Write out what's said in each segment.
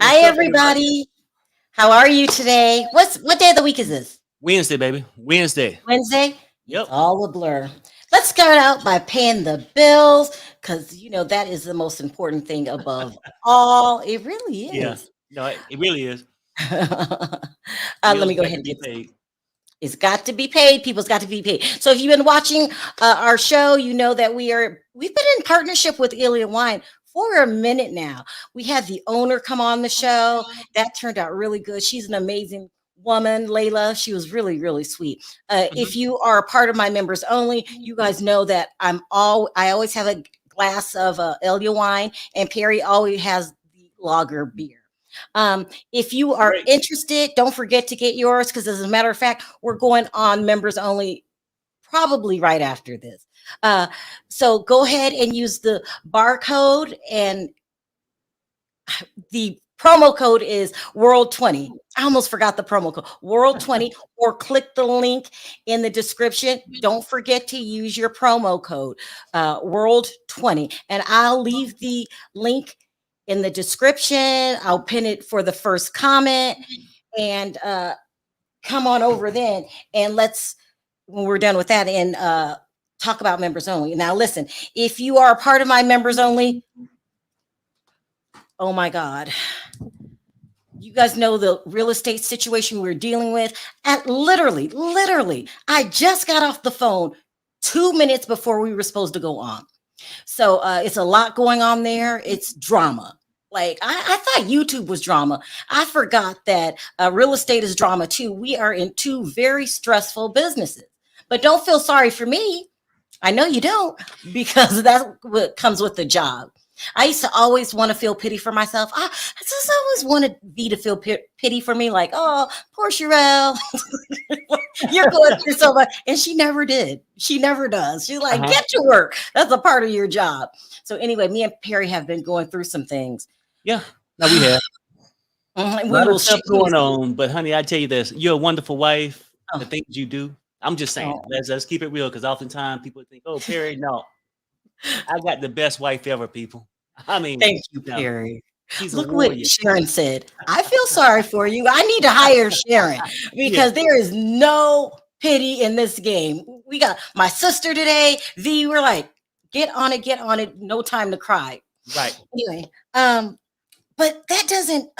Hi, What's up, everybody? everybody. How are you today? What day of the week is this? Wednesday, baby. Wednesday. Wednesday? It's Yep. all a blur. Let's start out by paying the bills because that is the most important thing above all. It really Yeah. is. No, it really is. Let Bills me go got ahead to and be get. paid. It's got to be paid. People's got to be paid. So if you've been watching our show, you know that we've been in partnership with Ilya Wine for a minute now. We had the owner come on the show. That turned out really good. She's an amazing woman, Layla. She was really, really sweet. If Hmm. you are a part of my members only, you guys know that I always have a glass of Ilya Wine, and Perry always has the lager beer. If you are Great. interested, don't forget to get yours because, as a matter of fact, we're going on members only probably right after this. Uh, so go ahead and use the barcode, and the promo code is World20. I almost forgot the promo code World20, or click the link in the description. Don't forget to use your promo code World20, and I'll leave the link in the description. I'll pin it for the first comment, and come on over then, and let's, when we're done with that, and talk about members only. Now listen, if you are a part of my members only, oh my god, you guys know the real estate situation we're dealing with. And literally, I just got off the phone 2 minutes before we were supposed to go on. So it's a lot going on there. It's drama. Like I thought YouTube was drama. I forgot that real estate is drama too. We are in two very stressful businesses. But don't feel sorry for me. I know you don't, because that's what comes with the job. I used to always want to feel pity for myself. I just always wanted V to feel pity for me, like, oh, poor Sharrell, you're going through so much. And she never did. She never does. She's like, Uh-huh. get to work. That's a part of your job. So, anyway, me and Perry have been going through some things. Yeah. Now we have Mhm, a we lot of will stuff share going these. on, but honey, I tell you this: you're a wonderful wife. The Oh, things you do. I'm just saying. oh, Let's keep it real, because oftentimes people think, "Oh, Perry, no, I got the best wife ever." People. I mean, thank you, no, Perry. she's a Look what warrior. Sharon said. I feel sorry for you. I need to hire Sharon Yeah. because there is no pity in this game. We got my sister today. V, we're like, get on it. No time to cry. Right. Anyway, but that doesn't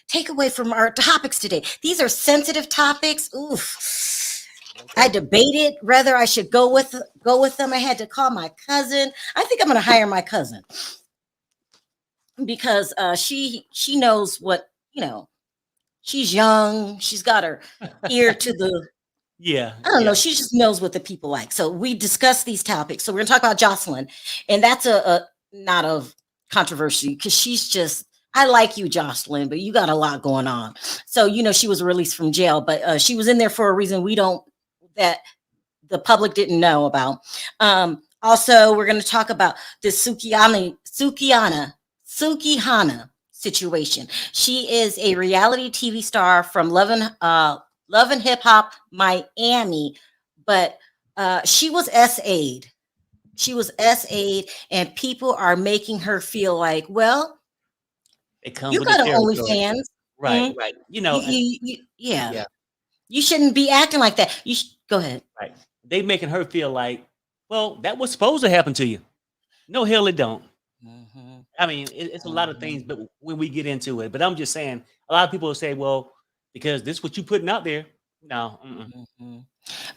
take away from our topics today. These are sensitive topics. Oof. I Okay. debated whether I should go with them. I had to call my cousin. I think I'm going to hire my cousin because she knows what, she's young. She's got her ear to the, Yeah. I don't know. Yeah. She just knows what the people like. So we discuss these topics. So we're going to talk about Jocelyn, and that's a not of controversy because she's just. I like you, Jocelyn, but you got a lot going on. So she was released from jail, but she was in there for a reason we don't that the public didn't know about. Also, we're going to talk about the Sukihana situation. She is a reality TV star from Love and Hip Hop Miami, but she was SA'd. She was SA'd, and people are making her feel like, well, It comes you with the got an territory. OnlyFans. Right. Mm, Right. And yeah, yeah. you shouldn't be acting like that. Go ahead. Right. They making her feel like, well, that was supposed to happen to you. No, hell, it don't. Mhm, I mean, it's a lot of things, mhm. but when we get into it, but I'm just saying, a lot of people will say, well, because this what you putting out there. No, Mhm. it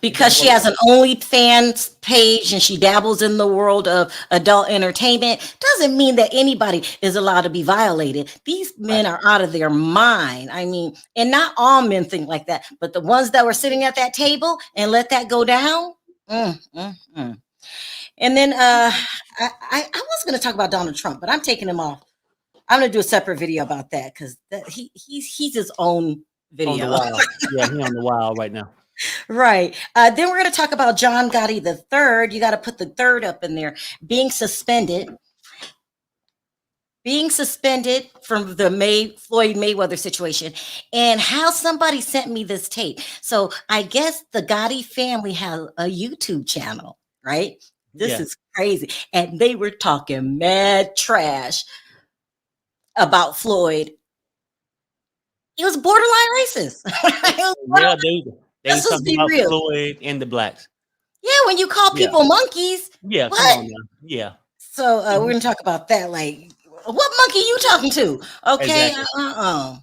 Because don't she work has like an OnlyFans page and she dabbles in the world of adult entertainment, doesn't mean that anybody is allowed to be violated. These that. men are out of their mind. I mean, and not all men think like that, but the ones that were sitting at that table and let that go down. Mm. And then I was going to talk about Donald Trump, but I'm taking him off. I'm going to do a separate video about that because he's his own On the video. wild. Yeah, he on the wild right now. Right. Then we're going to talk about John Gotti the third. You got to put the third up in there. Being suspended, being suspended from the Floyd Mayweather situation, and how somebody sent me this tape. So I guess the Gotti family has a YouTube channel, right? This Yeah. is crazy, and they were talking mad trash about Floyd. He was borderline racist. He was Yeah, borderline- they Let's was just talking be about real. Floyd and the blacks. Yeah, when you call Yeah, people monkeys, yeah. Come what? on now. Yeah, So we're mhm, gonna talk about that. Like, what monkey you talking to? Okay. exactly.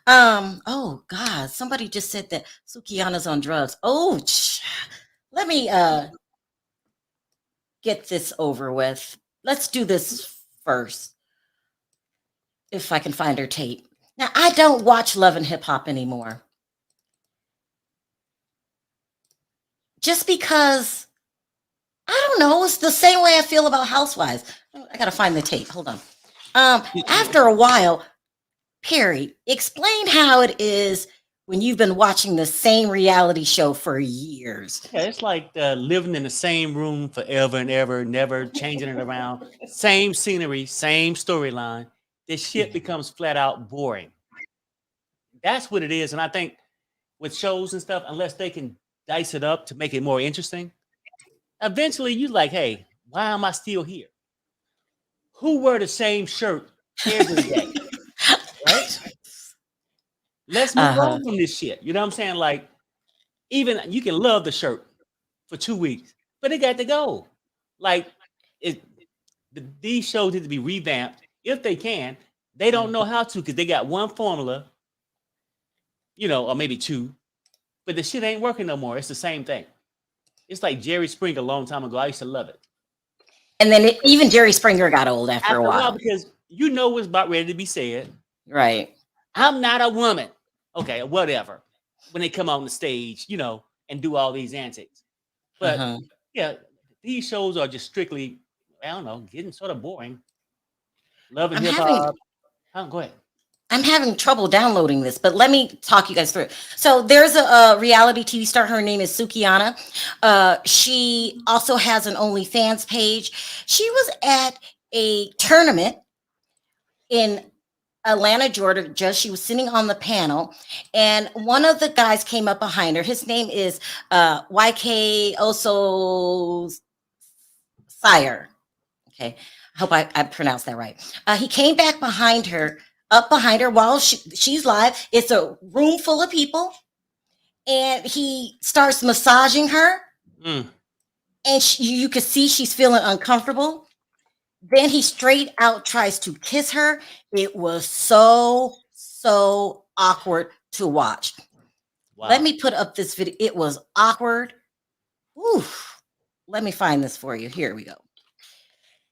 Oh God, somebody just said that Sukihana's on drugs. Oh, let me get this over with. Let's do this first, if I can find her tape. Now, I don't watch Love and Hip Hop anymore. Just because I don't know, it's the same way I feel about Housewives. I gotta find the tape. Hold on. After a while, Perry, explain how it is when you've been watching the same reality show for years. Yeah, it's like living in the same room forever and ever, never changing it around. Same scenery, same storyline. This shit becomes flat out boring. That's what it is. And I think with shows and stuff, unless they can dice it up to make it more interesting, eventually you like, hey, why am I still here? Who wear the same shirt every day? Right? Let's move Uh-huh. on from this shit. You know what I'm saying? Like, even you can love the shirt for 2 weeks, but it got to go. Like, it these shows need to be revamped if they can. They don't know how to because they got one formula, or maybe two, but the shit ain't working no more. It's the same thing. It's like Jerry Springer a long time ago. I used to love it. And then even Jerry Springer got old after a After a while, while. because you know what's about ready to be said. Right. I'm not a woman. Okay, whatever. When they come on the stage, and do all these antics. But Uh-huh. yeah, these shows are just strictly, I don't know, getting sort of boring. Love and I'm hip having hop. Go ahead. I'm having trouble downloading this, but let me talk you guys through it. So there's a reality TV star. Her name is Sukihana. She also has an OnlyFans page. She was at a tournament in Atlanta, Georgia. Just she was sitting on the panel, and one of the guys came up behind her. His name is YK Oso Sire. Okay, I hope I pronounced that right. He came back behind her, up behind her while she's live. It's a room full of people, and he starts massaging her, Mm, and you can see she's feeling uncomfortable. Then he straight out tries to kiss her. It was so awkward to watch. Let wow. me put up this video. It was awkward. Oof. Let me find this for you. Here we go.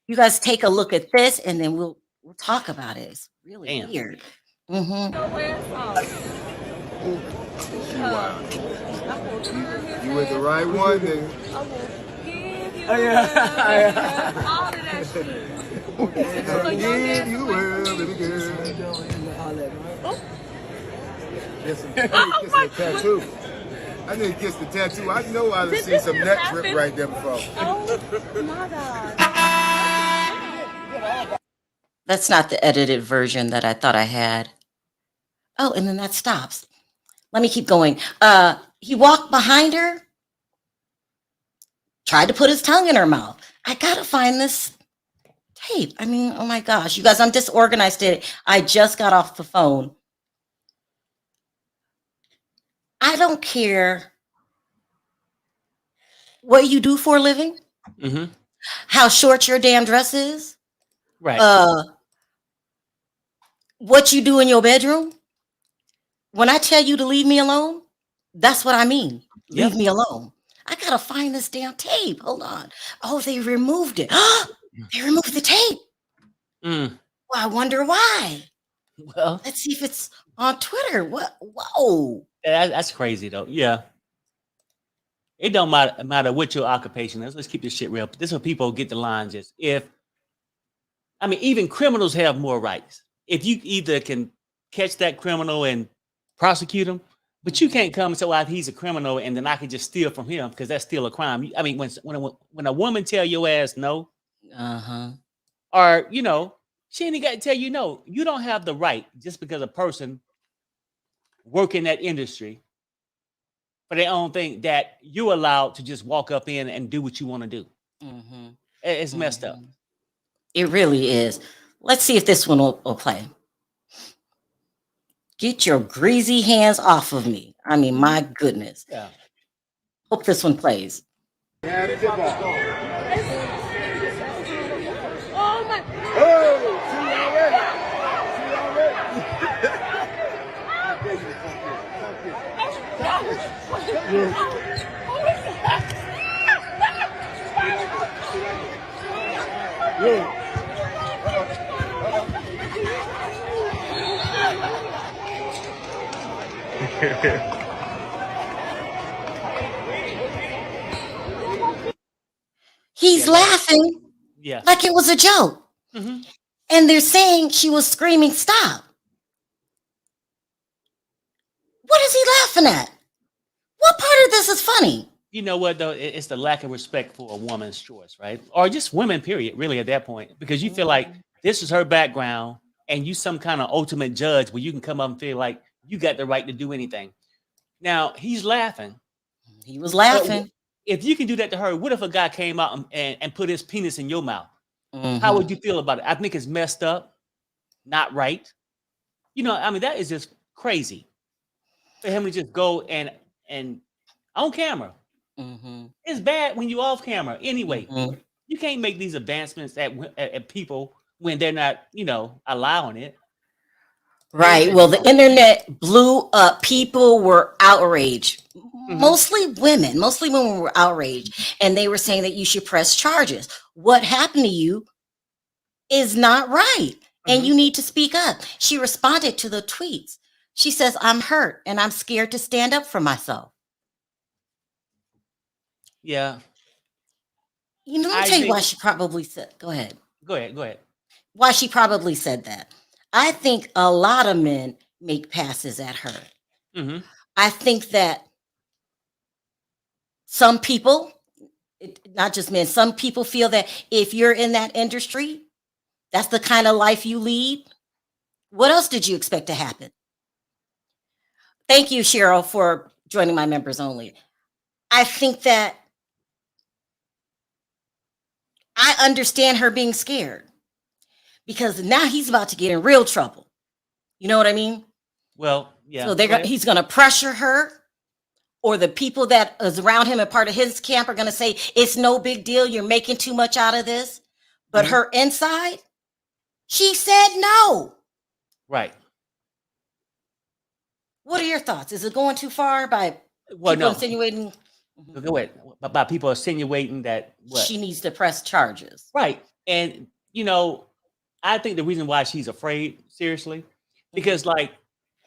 You guys take a look at this, and then we'll talk about it. It's really Damn. weird. Mm-hmm. You with the right one, then. Oh yeah. All of that shit. Give you will, baby girl. Kiss a tattoo. I need to kiss the tattoo. I know I've seen some neck drip right there before. Oh my god. That's not the edited version that I thought I had. Oh, and then that stops. Let me keep going. He walked behind her, tried to put his tongue in her mouth. I gotta find this tape. I mean, oh my gosh, you guys, I'm disorganized today. I just got off the phone. I don't care what you do for a living, Hmm. how short your damn dress is, Right. what you do in your bedroom. When I tell you to leave me alone, that's what I mean. Leave Yep. me alone. I gotta find this damn tape. Hold on. Oh, they removed it. They removed the tape. Mm. Well, I wonder why. Well, Let's see if it's on Twitter. What? Whoa. that's crazy though. Yeah. It don't matter what your occupation is. Let's keep this shit real. This is where people get the lines is even criminals have more rights. If you either can catch that criminal and prosecute him, but you can't come and say, "Well, he's a criminal," and then I can just steal from him because that's still a crime. When a woman tell your ass no, Uh-huh. or she ain't got to tell you no. You don't have the right just because a person work in that industry for their own thing that you're allowed to just walk up in and do what you want to do. Mm-hmm. It's messed up. It really is. Let's see if this one will play. Get your greasy hands off of me. I mean, my goodness. Yeah. Hope this one plays. Had the ball. Oh my. Oh, see already. He's Yeah. laughing Yeah. like it was a joke. Mhm. And they're saying she was screaming, stop. What is he laughing at? What part of this is funny? You know what though? It's the lack of respect for a woman's choice, right? Or just women, period. Really, at that point, because you feel like this is her background, and you some kind of ultimate judge where you can come up and feel like you got the right to do anything. Now he's laughing. He was But laughing. if you can do that to her, what if a guy came out and put his penis in your mouth? How Mhm. would you feel about it? I think it's messed up, not right. You know, I mean, that is just crazy for him to just go and on camera. Mhm. It's bad when you off camera. Anyway, Mhm. you can't make these advancements at people when they're not, allowing it. Right. Well, the internet blew up. People were outraged. Mhm. Mostly women were outraged. And they were saying that you should press charges. What happened to you is not right. And Mhm. you need to speak up. She responded to the tweets. She says, I'm hurt and I'm scared to stand up for myself. Yeah, You know, let me I tell you why think. she probably said, go ahead. Go ahead. Go ahead. Why she probably said that. I think a lot of men make passes at her. Hmm. I think that some people, not just men, some people feel that if you're in that industry, that's the kind of life you lead. What else did you expect to happen? Thank you, Sharrell, for joining my members only. I think that I understand her being scared because now he's about to get in real trouble. You know what I mean? Well, yeah. So Go ahead. he's going to pressure her, or the people that is around him and part of his camp are going to say, it's no big deal. You're making too much out of this. But Mhm. her inside, she said no. Right. What are your thoughts? Is it going too far by Well, people no. insinuating Go ahead. About people insinuating that what? she needs to press charges? Right. And I think the reason why she's afraid, seriously, because like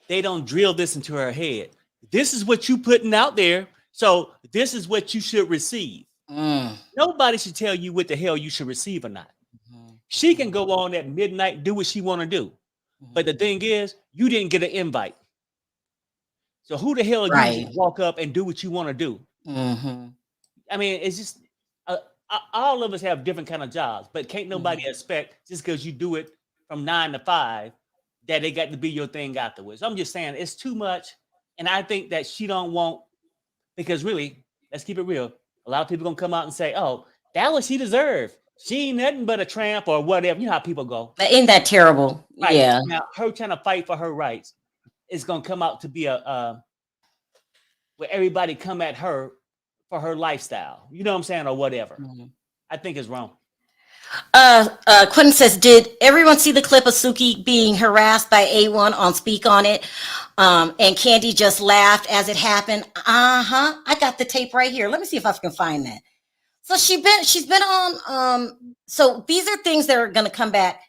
they don't drill this into her head. This is what you putting out there, so this is what you should receive. Mm. Nobody should tell you what the hell you should receive or not. Mhm. She can go on at midnight, do what she want to do. But the thing is, you didn't get an invite. So who the hell are you to Right. just walk up and do what you want to do? Mm-hmm. I mean, it's just all of us have different kind of jobs, but can't nobody Mm-hmm. expect just because you do it from 9 to 5 that they got to be your thing afterwards. I'm just saying it's too much, and I think that she don't want, because really, let's keep it real. A lot of people gonna come out and say, "Oh, that what she deserved. She ain't nothing but a tramp or whatever." You know how people go, Ain't that terrible? right? Yeah. Now, her trying to fight for her rights is gonna come out to be where everybody come at her for her lifestyle. You know what I'm saying, or whatever. Mhm. I think it's wrong. Quentin says, did everyone see the clip of Suki being harassed by A1 on Speak On It? And Candy just laughed as it happened. Uh-huh. I got the tape right here. Let me see if I can find that. So she's been on, so these are things that are gonna come back.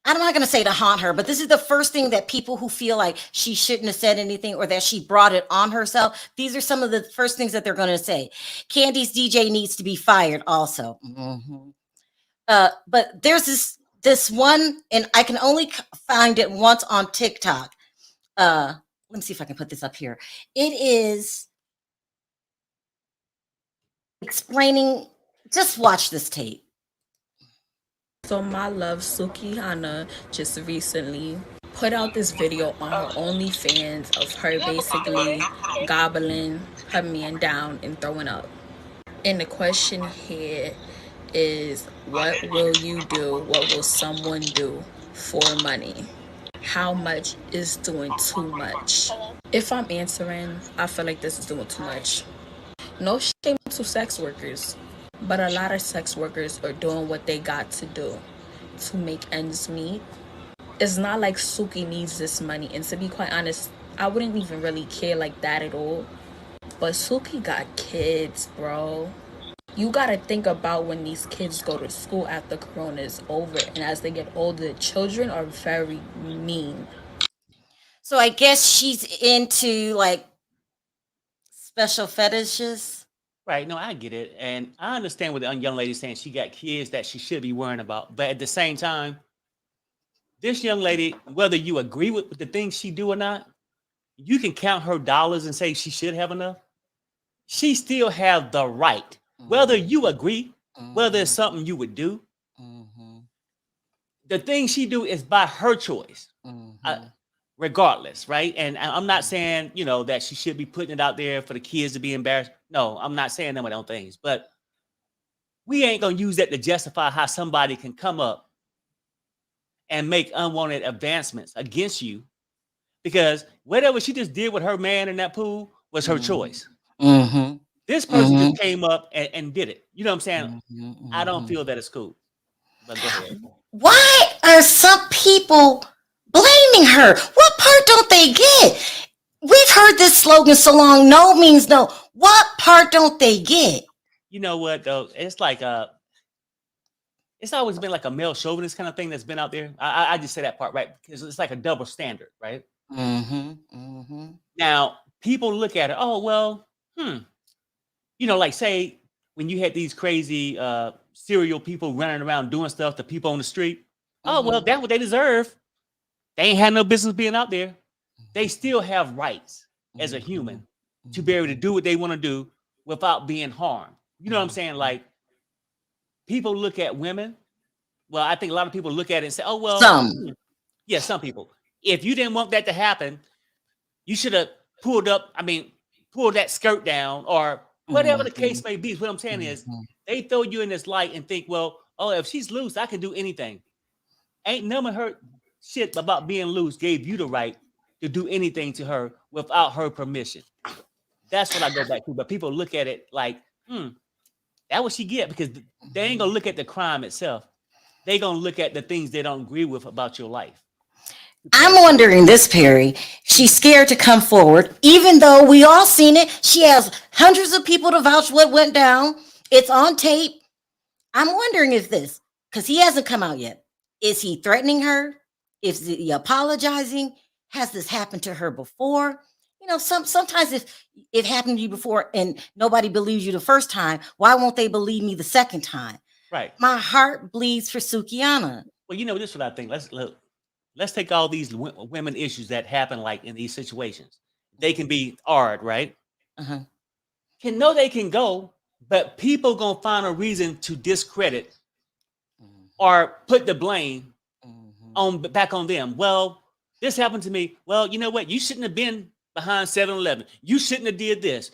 I'm not going to say to haunt her, but this is the first thing that people who feel like she shouldn't have said anything or that she brought it on herself, these are some of the first things that they're going to say. Candy's DJ needs to be fired also. Mm-hmm. But there's this one, and I can only find it once on TikTok. Let me see if I can put this up here. It is explaining, just watch this tape. So my love Sukihana just recently put out this video on her OnlyFans of her basically gobbling her man down and throwing up. And the question here is, what will you do? What will someone do for money? how much is doing too much. If I'm answering, I feel like this is doing too much. No shame to sex workers, but a lot of sex workers are doing what they got to do to make ends meet. It's not like Suki needs this money, and to be quite honest, I wouldn't even really care like that at all. But Suki got kids, bro. You gotta think about when these kids go to school after Corona is over, and as they get older, children are very mean. So I guess she's into like special fetishes. Right. No, I get it. And I understand what the young lady saying. She got kids that she should be worrying about. But at the same time, this young lady, whether you agree with the things she do or not, you can count her dollars and say she should have enough. She still have the right, whether you agree, whether it's something you would do. The thing she do is by her choice, regardless, right? And I'm not saying, that she should be putting it out there for the kids to be embarrassed. No, I'm not saying them of things, but we ain't gonna use that to justify how somebody can come up and make unwanted advancements against you, because whatever she just did with her man in that pool was her choice. This person just came up and did it. You know what I'm saying? I don't feel that it's cool. But go ahead. Why are some people blaming her? What part don't they get? We've heard this slogan so long, no means no. What part don't they get? You know what, though? It's like it's always been like a male chauvinist kind of thing that's been out there. I just say that part, right? Because it's like a double standard, right? Now, people look at it, oh, well, like say when you had these crazy serial people running around doing stuff to people on the street. Oh, well, that's what they deserve. They ain't had no business being out there. They still have rights as a human to be able to do what they want to do without being harmed. You know what I'm saying? Like, people look at women. Well, I think a lot of people look at it and say, oh, well, some people. If you didn't want that to happen, you should have pulled that skirt down or whatever the case may be. What I'm saying is they throw you in this light and think, well, oh, if she's loose, I can do anything. Ain't none of her shit about being loose gave you the right to do anything to her without her permission. That's what I go back to. But people look at it like, that what she get, because they ain't gonna look at the crime itself. They gonna look at the things they don't agree with about your life. I'm wondering this, Perry. She's scared to come forward, even though we all seen it. She has hundreds of people to vouch what went down. It's on tape. I'm wondering if this, because he hasn't come out yet. Is he threatening her? Is he apologizing? Has this happened to her before? Sometimes if it happened to you before and nobody believes you the first time, why won't they believe me the second time? Right. My heart bleeds for Sukihana. Well, this is what I think. Let's take all these women issues that happen like in these situations. They can be hard, right? They can go, but people gonna find a reason to discredit or put the blame back on them. Well, this happened to me. Well, you know what? You shouldn't have been behind 7-Eleven. You shouldn't have did this.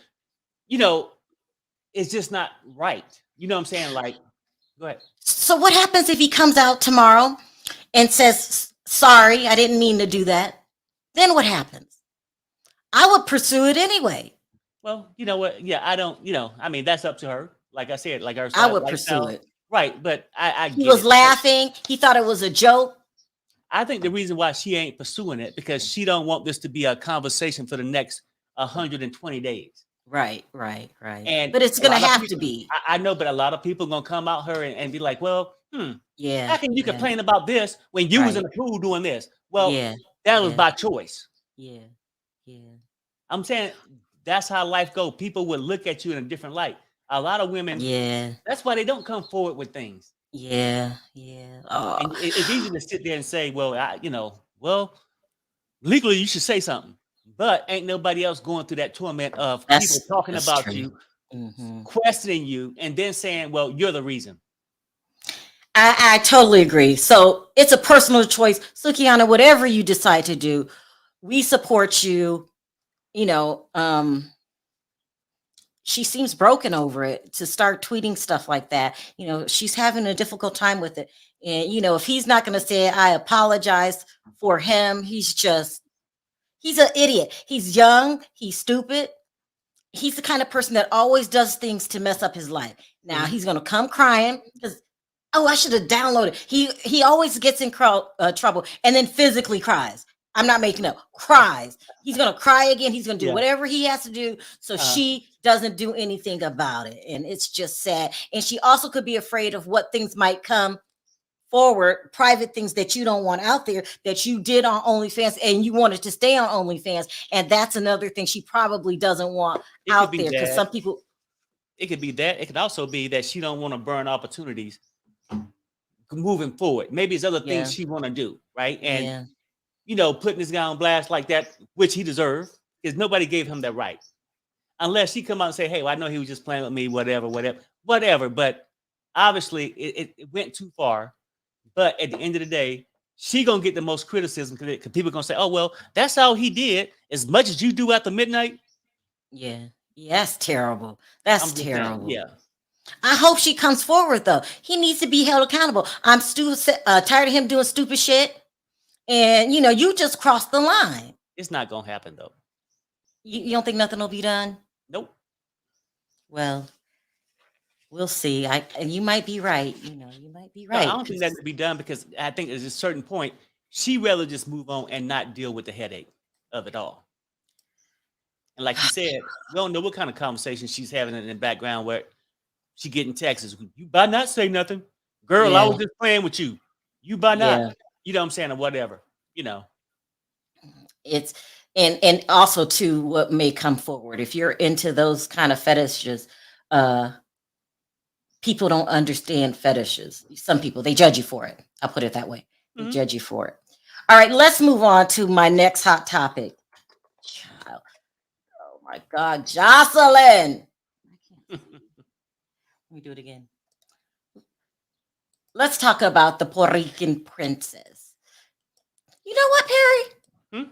It's just not right. You know what I'm saying? Like, go ahead. So what happens if he comes out tomorrow and says, sorry, I didn't mean to do that? Then what happens? I would pursue it anyway. Well, you know what? Yeah, I don't, that's up to her. Like I said, like her. I would pursue it. Right, but he was laughing. He thought it was a joke. I think the reason why she ain't pursuing it because she don't want this to be a conversation for the next 120 days. Right. But it's gonna have to be. I know, but a lot of people gonna come out her and be like, well, yeah. How can you complain about this when you was in the pool doing this? Well, that was by choice. Yeah. I'm saying that's how life goes. People will look at you in a different light. A lot of women, that's why they don't come forward with things. Yeah. Oh. And it's easy to sit there and say, well, legally you should say something, but ain't nobody else going through that torment of people talking about true. You, questioning you, and then saying, well, you're the reason. I totally agree. So it's a personal choice. Sukihana, whatever you decide to do, we support you. she seems broken over it to start tweeting stuff like that. She's having a difficult time with it. And, if he's not going to say, I apologize for him, he's an idiot. He's young. He's stupid. He's the kind of person that always does things to mess up his life. Now he's going to come crying because, I should have downloaded. He always gets in trouble and then physically cries. I'm not making up. Cries. He's going to cry again. He's going to do whatever he has to do. So she doesn't do anything about it. And it's just sad. And she also could be afraid of what things might come forward, private things that you don't want out there that you did on OnlyFans and you wanted to stay on OnlyFans. And that's another thing she probably doesn't want out there, because some people. It could be that. It could also be that she don't want to burn opportunities moving forward. Maybe it's other things she want to do, right? And putting this guy on blast like that, which he deserved, because nobody gave him that right. Unless she come out and say, hey, well, I know he was just playing with me, whatever. But obviously it went too far. But at the end of the day, she gonna get the most criticism because people gonna say, oh, well, that's all he did. As much as you do after midnight. Yeah. That's terrible. That's terrible. Yeah. I hope she comes forward, though. He needs to be held accountable. I'm tired of him doing stupid shit. And, you just crossed the line. It's not going to happen, though. You don't think nothing will be done? Nope. Well, we'll see. You might be right. You might be right. No, I don't think that could be done because I think at a certain point, she'd rather just move on and not deal with the headache of it all. And like you said, we don't know what kind of conversation she's having in the background where she getting texts. You better not say nothing. Girl, I was just playing with you. You better not. You know what I'm saying, or whatever, It's and also too, what may come forward. If you're into those kind of fetishes, people don't understand fetishes. Some people, they judge you for it. I'll put it that way. They judge you for it. All right, let's move on to my next hot topic. Child. Oh my God, Joseline. Let me do it again. Let's talk about the Puerto Rican princess. You know what, Perry?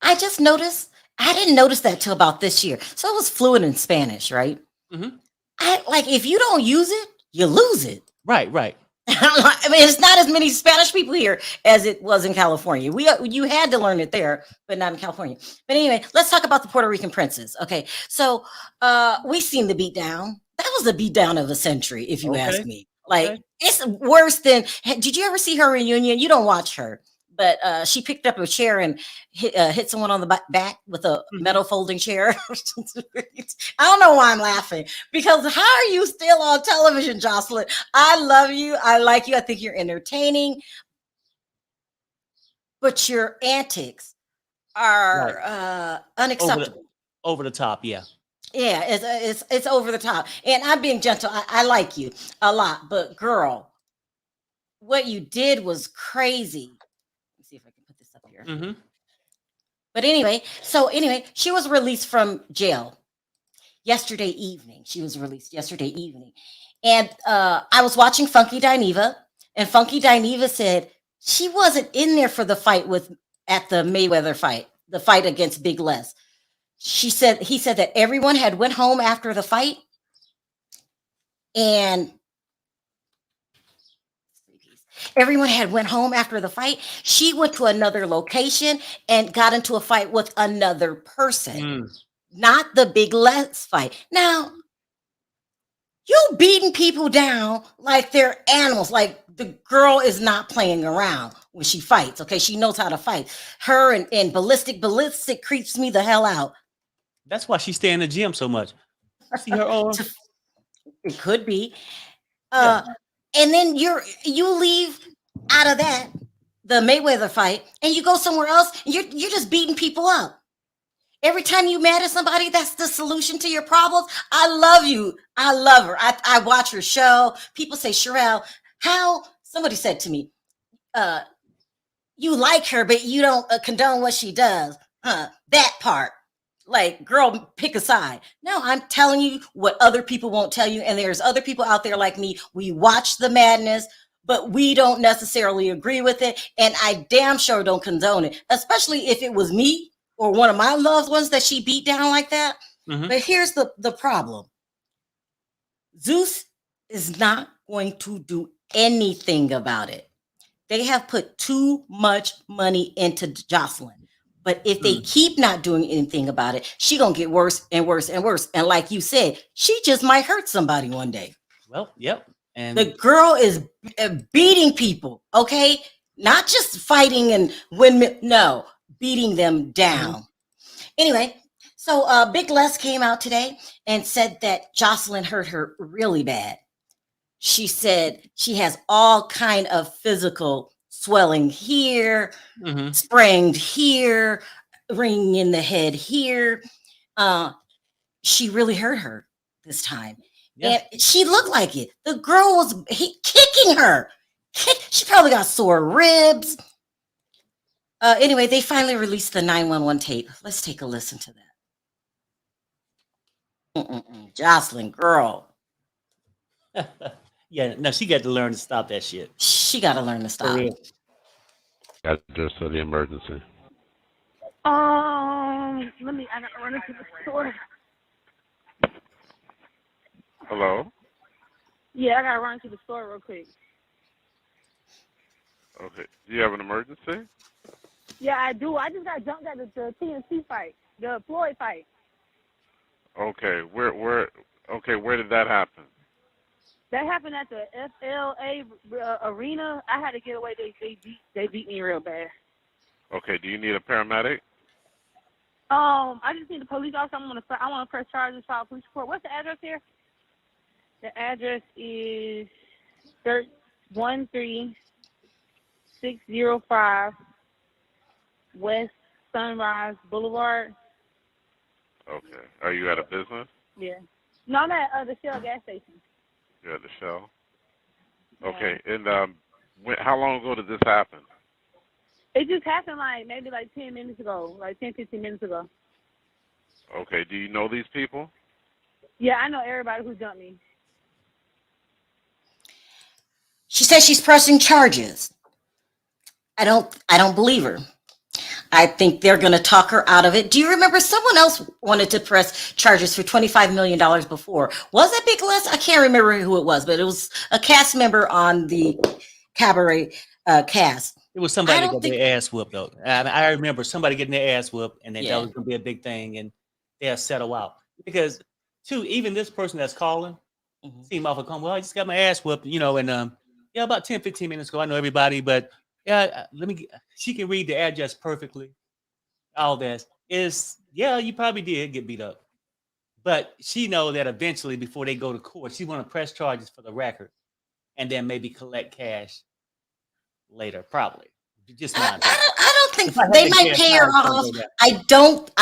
I just noticed, I didn't notice that till about this year. So it was fluent in Spanish, right? If you don't use it, you lose it. Right. I mean, it's not as many Spanish people here as it was in California. You had to learn it there, but not in California. But anyway, let's talk about the Puerto Rican princess. Okay, so we seen the beatdown. That was the beatdown of the century, if you ask me. It's worse than. Did you ever see her reunion? You don't watch her, but she picked up a chair and hit someone on the back with a metal folding chair. I don't know why I'm laughing, because how are you still on television, Joseline? I love you. I like you. I think you're entertaining, but your antics are unacceptable. Over the top, yeah. Yeah, it's over the top. And I'm being gentle. I like you a lot, but girl, what you did was crazy. Let's see if I can put this up here. But anyway, she was released from jail yesterday evening. And I was watching Funky Dineva, and Funky Dineva said she wasn't in there for the fight at the Mayweather fight, the fight against Big Les. He said that everyone had went home after the fight, and she went to another location and got into a fight with another person, not the Big Les fight. Now, you beating people down like they're animals. Like, the girl is not playing around when she fights. Okay, she knows how to fight. Her and ballistic creeps me the hell out. That's why she stay in the gym so much. See her arm? It could be. And then you leave out of that, the Mayweather fight, and you go somewhere else, and you're just beating people up. Every time you mad at somebody, that's the solution to your problems. I love you. I love her. I watch her show. People say, Sharrell, somebody said to me, you like her, but you don't condone what she does. That part. Like, girl, pick a side. No, I'm telling you what other people won't tell you. And there's other people out there like me. We watch the madness, but we don't necessarily agree with it. And I damn sure don't condone it, especially if it was me or one of my loved ones that she beat down like that. Mhm. But here's the problem. Zeus is not going to do anything about it. They have put too much money into Joseline. But if they keep not doing anything about it, she gonna get worse and worse and worse. And like you said, she just might hurt somebody one day. Well, yep. And The girl is beating people, okay? Not just fighting and windmill, no, beating them down. Anyway, so Big Les came out today and said that Joseline hurt her really bad. She said she has all kind of physical swelling here, sprained here, ringing in the head here. She really hurt her this time. yeah. And she looked like it. The girl was kicking her. She probably got sore ribs. Anyway, they finally released the 911 tape. Let's take a listen to that. Joseline, girl. Yeah, no, she got to learn to stop that shit. She got to learn to For stop. real. Address of the emergency. Let me. I gotta run into the store. Hello? Yeah, I gotta run to the store real quick. Okay. Do you have an emergency? Yeah, I do. I just got jumped at the TNC fight, the Floyd fight. Okay. Where did that happen? That happened at the FLA arena. I had to get away. They beat me real bad. Okay. Do you need a paramedic? I just need a police officer. I want to press charges, file a police report. What's the address here? The address is 13605 West Sunrise Boulevard. Okay. Are you at a business? Yeah. No, I'm at the Shell gas station. You're at the Shell? Yeah. Okay. And how long ago did this happen? It just happened maybe 10 minutes ago, 10, 15 minutes ago. Okay. Do you know these people? Yeah, I know everybody who jumped me. She says she's pressing charges. I don't believe her. I think they're going to talk her out of it. Do you remember someone else wanted to press charges for $25 million before? Was it Big Les? I can't remember who it was, but it was a cast member on the Cabaret cast. It was somebody that got their ass whooped, though. I remember somebody getting their ass whooped, and then that was going to be a big thing, and they'll settle out. Because, too, even this person that's calling, seemed awful calm. Well, I just got my ass whooped, and about 10, 15 minutes ago. I know everybody, but she can read the address perfectly. All that you probably did get beat up. But she know that eventually, before they go to court, she want to press charges for the record and then maybe collect cash later, probably. Just I don't think they might pay her off. I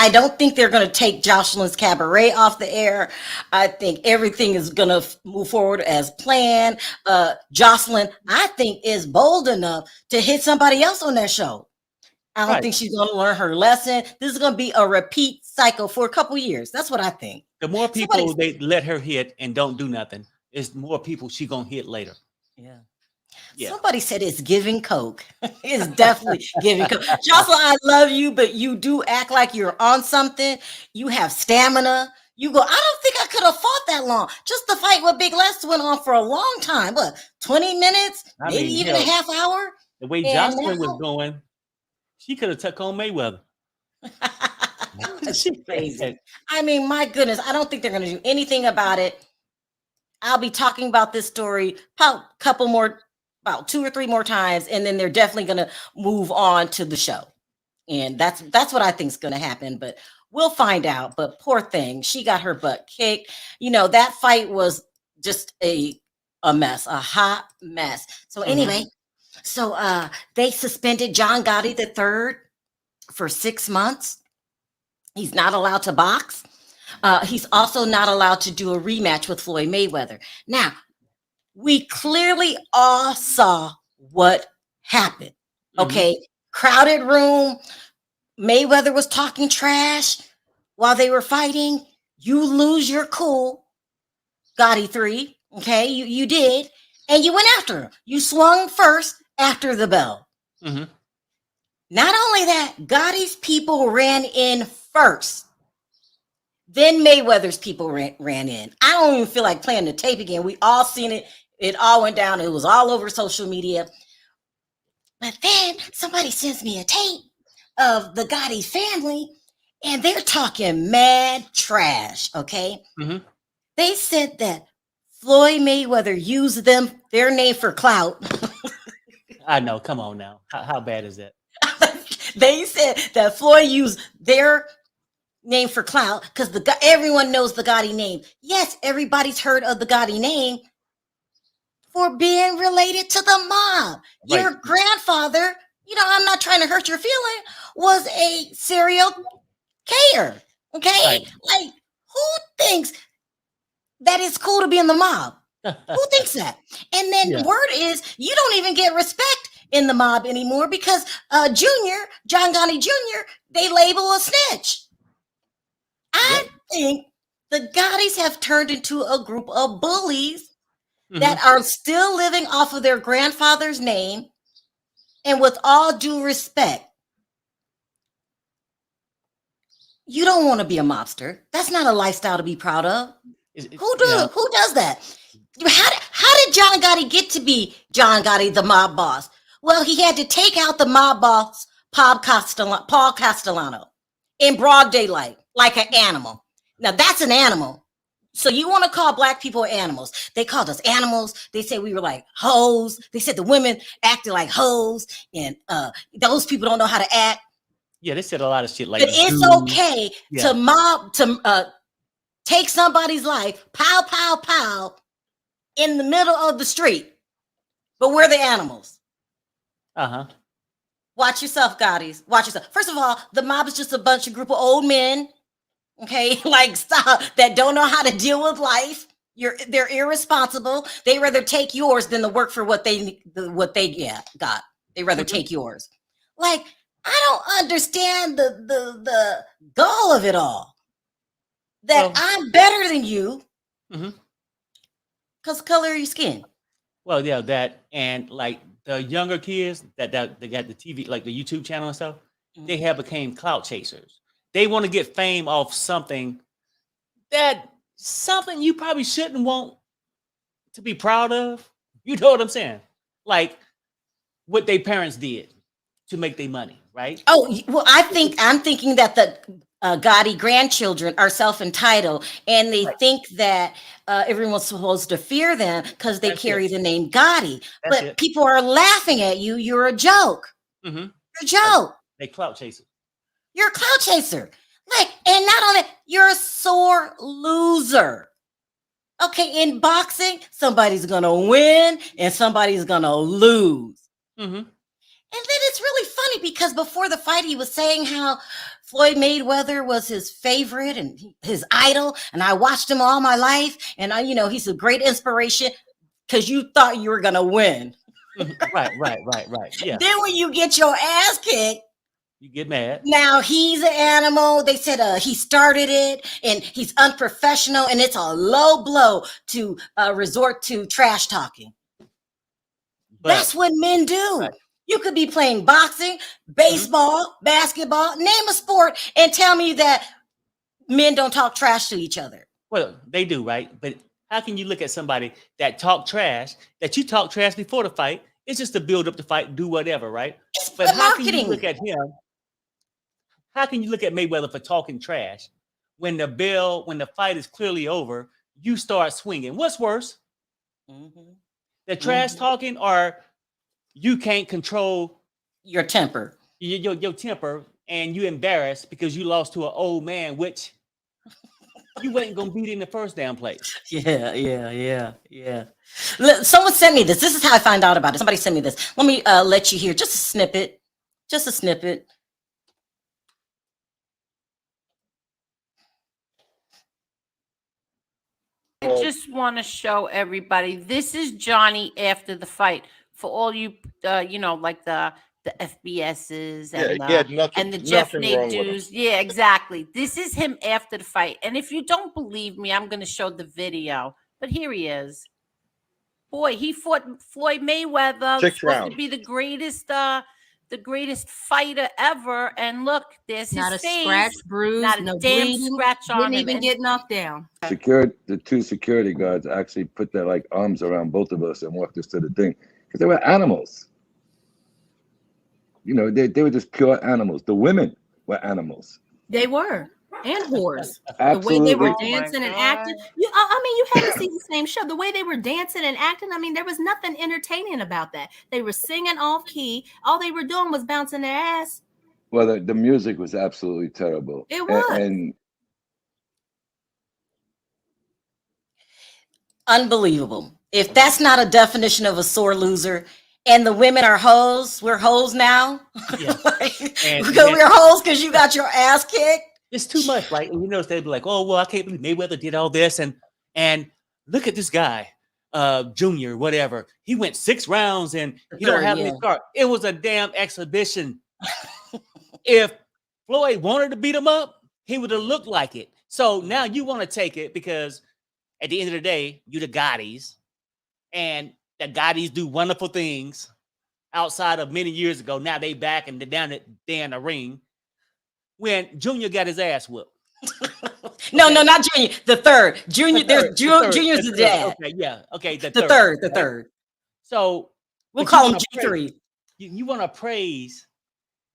don't think they're going to take Joseline's Cabaret off the air. I think everything is going to move forward as planned. Joseline, I think, is bold enough to hit somebody else on that show. I don't think she's going to learn her lesson. This is going to be a repeat cycle for a couple years. That's what I think. The more people they let her hit and don't do nothing, is more people she going to hit later. Yeah. Somebody said it's giving coke. It's definitely giving coke. Joseline, I love you, but you do act like you're on something. You have stamina. You go, I don't think I could have fought that long. Just the fight with Big Les went on for a long time. What, 20 minutes? Maybe even a half hour? The way Joseline was going, she could have took on Mayweather. She's crazy. I mean, my goodness, I don't think they're going to do anything about it. I'll be talking about this story about 2 or 3 more times, and then they're definitely going to move on to the show. And that's what I think is going to happen, but we'll find out. But poor thing, she got her butt kicked. That fight was just a mess, a hot mess. So anyway, they suspended John Gotti III for 6 months. He's not allowed to box. He's also not allowed to do a rematch with Floyd Mayweather. Now, we clearly all saw what happened. Okay. Crowded room. Mayweather was talking trash while they were fighting. You lose your cool, Gotti 3. Okay. You did. And you went after him. You swung first after the bell. Not only that, Gotti's people ran in first. Then Mayweather's people ran in. I don't even feel like playing the tape again. We all seen it. It all went down. It was all over social media. But then somebody sends me a tape of the Gotti family, and they're talking mad trash, okay? Mhm. They said that Floyd Mayweather used their name for clout. I know. Come on now. How bad is that? They said that Floyd used their name for clout because everyone knows the Gotti name. Yes, everybody's heard of the Gotti name for being related to the mob. Right. Your grandfather, I'm not trying to hurt your feeling, was a serial killer. Okay? Right. Like, who thinks that it's cool to be in the mob? Who thinks that? And then Yeah. word is you don't even get respect in the mob anymore because John Gotti Jr., they label a snitch. I think the Gottis have turned into a group of bullies that are still living off of their grandfather's name. And with all due respect, you don't want to be a mobster. That's not a lifestyle to be proud of. Who does that? How did John Gotti get to be John Gotti, the mob boss? Well, he had to take out the mob boss, Paul Castellano, in broad daylight, like an animal. Now, that's an animal. So you want to call Black people animals. They called us animals. They said we were like hoes. They said the women acted like hoes. And those people don't know how to act. Yeah, they said a lot of shit like But it's okay to take somebody's life, pow, pow, pow, in the middle of the street. But we're the animals. Uh-huh. Watch yourself, Gottis. Watch yourself. First of all, the mob is just a bunch of group of old men, okay, like stop, that don't know how to deal with life. They're irresponsible. They rather take yours than to work for what they got. They rather take yours. Like, I don't understand the goal of it all. That I'm better than you because color of your skin. Well, yeah, that and like the younger kids that they got the TV, like the YouTube channel and stuff, they have became clout chasers. They want to get fame off something you probably shouldn't want to be proud of. You know what I'm saying? Like what their parents did to make their money, right? Oh, well, I'm thinking that the Gotti grandchildren are self-entitled, and they think that everyone's supposed to fear them because they carry the name Gotti. But people are laughing at you. You're a joke. You're a joke. They clout chasers. You're a clout chaser. Like, and not only you're a sore loser. Okay, in boxing, somebody's gonna win and somebody's gonna lose. And then it's really funny because before the fight, he was saying how Floyd Mayweather was his favorite and his idol. And I watched him all my life. And he's a great inspiration because you thought you were going to win. Right. Yeah. Then when you get your ass kicked, you get mad. Now he's an animal. They said he started it and he's unprofessional. And it's a low blow to resort to trash talking. That's what men do. Right. You could be playing boxing, baseball, basketball, name a sport, and tell me that men don't talk trash to each other. Well, they do, right? But how can you look at somebody that talk trash, that you talk trash before the fight? It's just to build up the fight, do whatever, right? It's but how marketing. Can you look at him? How can you look at Mayweather for talking trash when the fight is clearly over? You start swinging. What's worse? The trash talking, or you can't control your temper, your temper, and you embarrassed because you lost to an old man, which you wasn't gonna beat in the first damn place. Yeah. Someone sent me this. This is how I found out about it. Somebody sent me this. Let me let you hear just a snippet. I just want to show everybody. This is Johnny after the fight. For all you, like the FBSs and the Jeff Nadeau's. Yeah, exactly. This is him after the fight. And if you don't believe me, I'm going to show the video. But here he is. Boy, he fought Floyd Mayweather. 6 rounds. Supposed to be the greatest the greatest fighter ever. And look, there's Not his a face. scratch, bruise, Not a no damn bleeding. scratch on Didn't him. even get knocked down. The two security guards actually put their like arms around both of us and walked us to the thing because they were animals. You know, they were just pure animals. The women were animals. They were. And whores. Absolutely. The way they were Oh my dancing and God. acting. I mean, you had to see the same show. The way they were dancing and acting, I mean, there was nothing entertaining about that. They were singing off key. All they were doing was bouncing their ass. Well, the music was absolutely terrible. It was. And Unbelievable. If that's not a definition of a sore loser, and the women are hoes, we're hoes now. Yeah. We're hoes because you got your ass kicked. It's too much, right? And you know, they'd be like, "Oh, well, I can't believe Mayweather did all this," and look at this guy, Junior, whatever. He went 6 rounds and he don't have any scar. It was a damn exhibition. If Floyd wanted to beat him up, he would have looked like it. So now you want to take it because at the end of the day, you the Gottis, and the Gottis do wonderful things outside of many years ago. Now they back and they're down in the ring. When Junior got his ass whooped. No, not Junior. The third. Junior. Junior's the dad. Okay, yeah. Okay, the third. The third. So we'll call him G3. You want to praise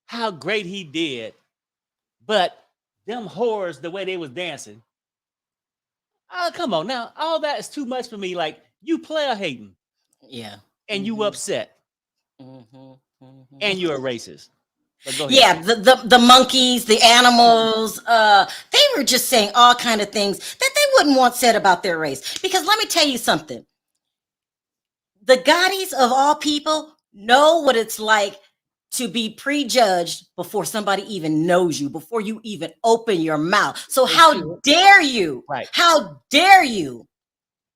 how great he did, but them whores, the way they was dancing. Oh, come on now. All that is too much for me. Like, you player hating. Yeah. And you upset. And you're a racist. Yeah, the monkeys, the animals, they were just saying all kind of things that they wouldn't want said about their race. Because let me tell you something. The Gottis of all people know what it's like to be prejudged before somebody even knows you, before you even open your mouth. So how dare you? Right. How dare you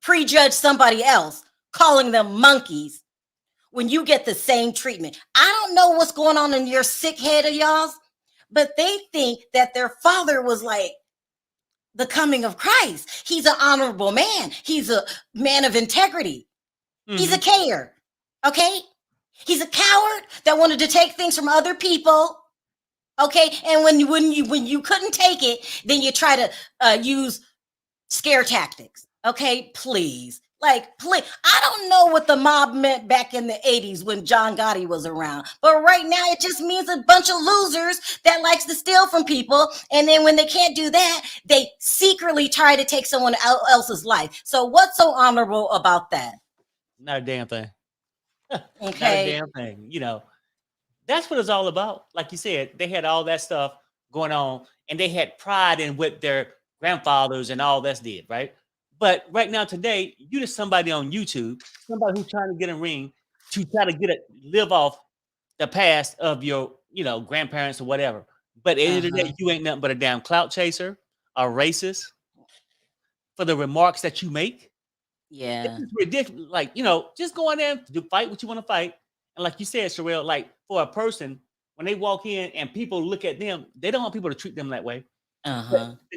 prejudge somebody else, calling them monkeys, when you get the same treatment? I don't know what's going on in your sick head of y'all's, but they think that their father was like the coming of Christ. He's an honorable man. He's a man of integrity. He's a carer. Okay? He's a coward that wanted to take things from other people. Okay? And when you couldn't take it, then you try to use scare tactics. Okay? Please. Like, please, I don't know what the mob meant back in the 80s when John Gotti was around. But right now, it just means a bunch of losers that likes to steal from people. And then when they can't do that, they secretly try to take someone else's life. So what's so honorable about that? Not a damn thing. Okay. Not a damn thing. You know, that's what it's all about. Like you said, they had all that stuff going on, and they had pride in what their grandfathers and all that did, right? But right now, today, you just somebody on YouTube, somebody who's trying to get a ring to try to live off the past of your, grandparents or whatever. But at the end of the day, you ain't nothing but a damn clout chaser, a racist for the remarks that you make. Yeah. It's ridiculous. Like, just go in there to fight what you want to fight. And like you said, Sharrell, like for a person, when they walk in and people look at them, they don't want people to treat them that way.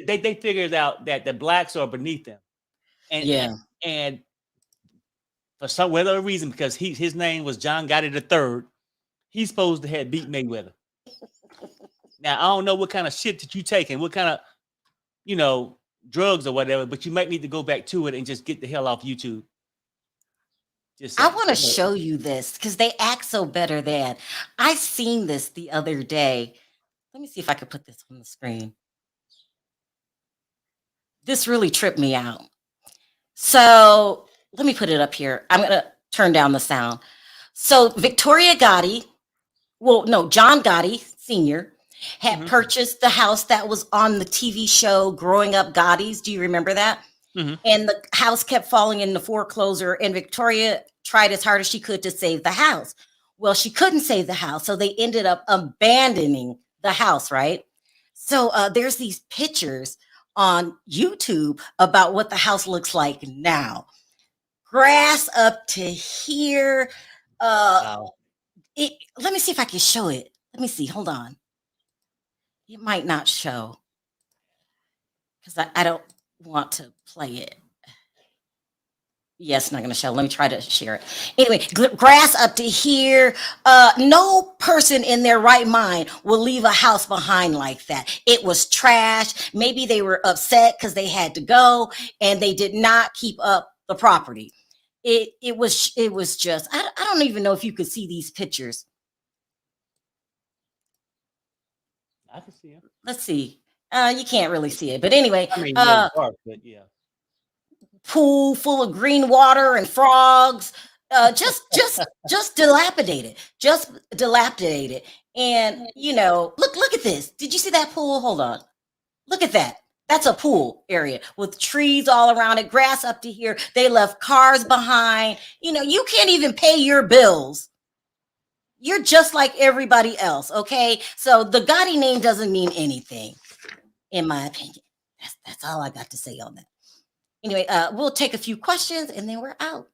They figured out that the blacks are beneath them. And for some other reason, because his name was John Gotti III, he's supposed to have beat Mayweather. Now, I don't know what kind of shit that you taking, what kind of, drugs or whatever, but you might need to go back to it and just get the hell off YouTube. I want to show you this because they act so better than. I seen this the other day. Let me see if I can put this on the screen. This really tripped me out. So let me put it up here. I'm going to turn down the sound. So Victoria Gotti, John Gotti Sr. had purchased the house that was on the TV show Growing Up Gottis. Do you remember that? And the house kept falling into foreclosure, and Victoria tried as hard as she could to save the house. Well, she couldn't save the house, so they ended up abandoning the house, right? So there's these pictures on YouTube about what the house looks like now. Grass up to here. Wow. Let me see if I can show it. Let me see. Hold on. It might not show because I don't want to play it. Yes, not going to show. Let me try to share it. Anyway, grass up to here. No person in their right mind will leave a house behind like that. It was trash. Maybe they were upset because they had to go and they did not keep up the property. It was just, I don't even know if you could see these pictures. I can see him. Let's see. You can't really see it, but anyway, I mean, yeah, it's dark, but yeah. Pool full of green water and frogs, just dilapidated, and look at this. Did you see that pool? Hold on, look at that. That's a pool area with trees all around it, grass up to here. They left cars behind. You can't even pay your bills. You're just like everybody else, okay? So the Gotti name doesn't mean anything, in my opinion. That's all I got to say on that. Anyway, we'll take a few questions and then we're out.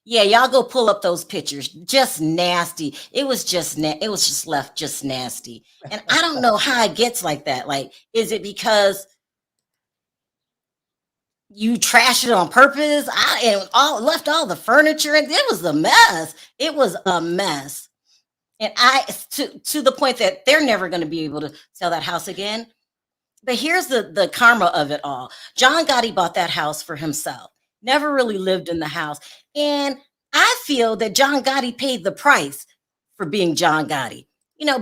Yeah, y'all go pull up those pictures. Just nasty. It was just left just nasty. And I don't know how it gets like that. Like, is it because you trashed it on purpose? Left all the furniture, and it was a mess. It was a mess. And to the point that they're never going to be able to sell that house again. But here's the karma of it all. John Gotti bought that house for himself, never really lived in the house. And I feel that John Gotti paid the price for being John Gotti.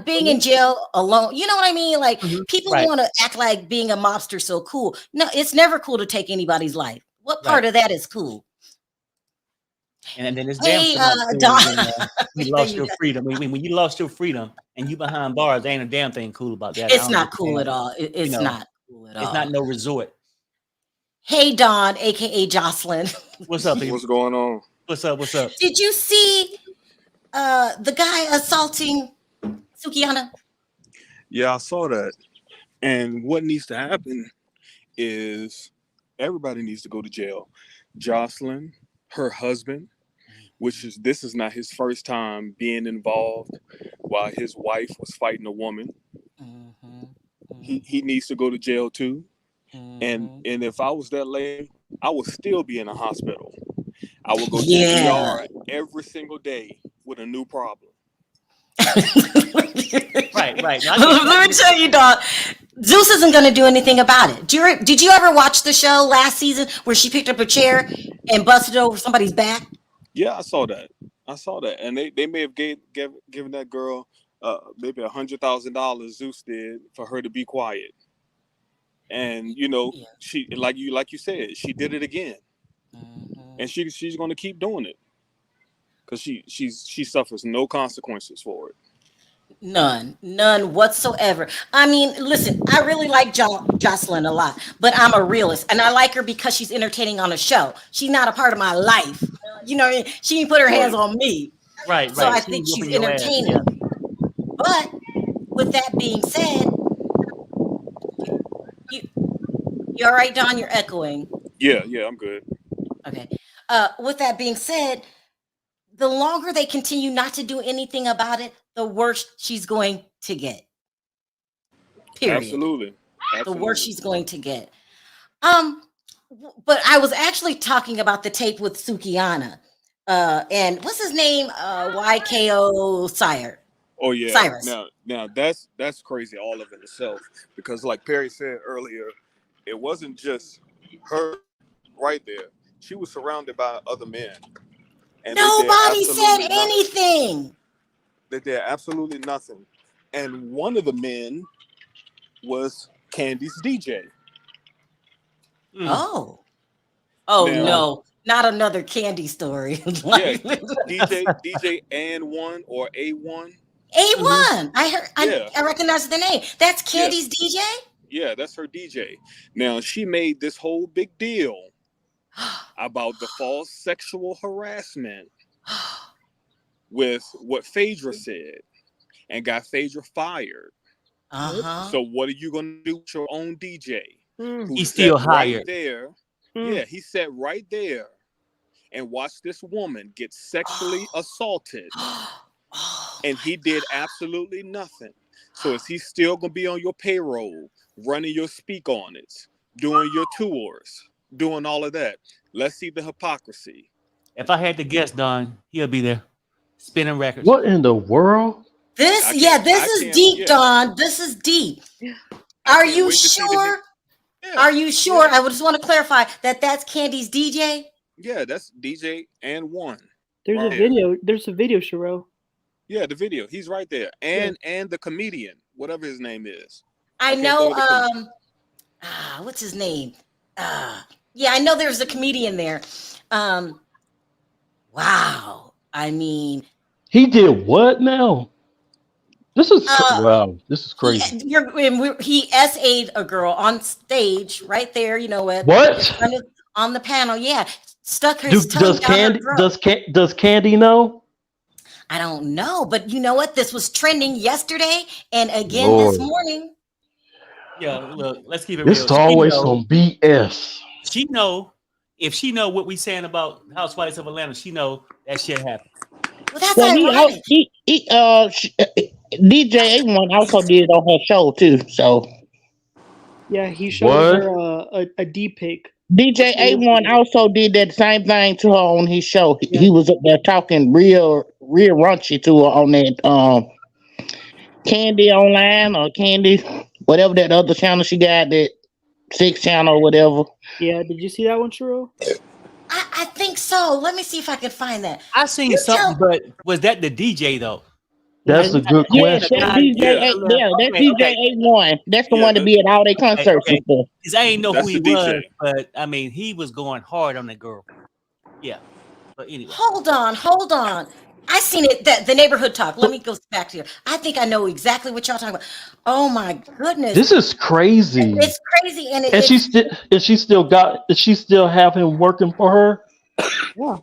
Being in jail alone. You know what I mean? Like, people want to act like being a mobster so cool. No, it's never cool to take anybody's life. What part of that is cool? And then it's damn when you lost your freedom. When you lost your freedom and you behind bars, there ain't a damn thing cool about that. It's not cool at all. It's not cool at all. It's not no resort. Hey, Dawn, aka Joseline. What's up? What's going on? What's up? Did you see the guy assaulting Sukihana? Yeah, I saw that. And what needs to happen is everybody needs to go to jail. Joseline, her husband, this is not his first time being involved while his wife was fighting a woman. He needs to go to jail too. And if I was that lady, I would still be in a hospital. I would go to the ER every single day with a new problem. Right. Let me tell you, dog. Zeus isn't going to do anything about it. Did you ever watch the show last season where she picked up a chair and busted over somebody's back? Yeah, I saw that. And they may have given that girl maybe $100,000. Zeus did for her to be quiet. And she like you said, she did it again, and she's going to keep doing it because she suffers no consequences for it. None whatsoever. I mean, listen, I really like Joseline a lot, but I'm a realist, and I like her because she's entertaining on a show. She's not a part of my life. She didn't put her hands on me. Right. So I think she's entertaining. But with that being said, you all right, Don? You're echoing. Yeah, I'm good. Okay. With that being said, the longer they continue not to do anything about it, the worse she's going to get. Period. Absolutely. The worse she's going to get. But I was actually talking about the tape with Sukihana. And what's his name? YKO Sire. Oh yeah. Cyrus. Now that's crazy all of it itself, because like Perry said earlier, it wasn't just her right there. She was surrounded by other men. And nobody said anything. They did absolutely nothing. And one of the men was Candy's DJ. Oh no. Not another Candy story. DJ and1 or A1. A1. I recognize the name. That's Candy's DJ? Yeah, that's her DJ. Now, she made this whole big deal about the false sexual harassment with what Phaedra said and got Phaedra fired. So what are you going to do with your own DJ? He's still hired. Right there. Yeah, he sat right there and watched this woman get sexually assaulted. And he did absolutely nothing. So is he still going to be on your payroll, running your speak on it, doing your tours, doing all of that? Let's see the hypocrisy. If I had to guess, Don, he'll be there spinning records. What in the world? This is deep, Don. This is deep. Are you sure? Are you sure? I just want to clarify that that's Candy's DJ. Yeah, that's DJ and one. There's a video. There's a video, Sharrell. Yeah, the video. He's right there, and the comedian, whatever his name is. I know. What's his name? Yeah, I know there's a comedian there. Wow. I mean, he did what now? This is wow. This is crazy. He SA'd a girl on stage right there. You know what? On the panel. Yeah, stuck his tongue down her throat. Does Candy know? I don't know, but you know what? This was trending yesterday and again this morning. Yeah, look, let's keep it real. It's always some BS. She know, if she know what we saying about Housewives of Atlanta, she know that shit happened. Well, that's ironic. DJ A1 also did it on her show too. So yeah, he showed her a deep pic. DJ A1 also did that same thing to her on his show. Yeah. He was up there talking real raunchy to her on that Candy Online or Candy, whatever that other channel she got, that 6 channel or whatever. Yeah, did you see that one, Sharrell? I think so. Let me see if I can find that. I seen something, but was that the DJ though? That's a good question. That's DJ A1. That's the one to be at all their concerts and stuff. Because I ain't know who he was, but I mean, he was going hard on the girl. Yeah. But anyway. Hold on. I seen it. The neighborhood talk. Let me go back to here. I think I know exactly what y'all talking about. Oh my goodness. This is crazy. It's crazy, and she still have him working for her. Yeah.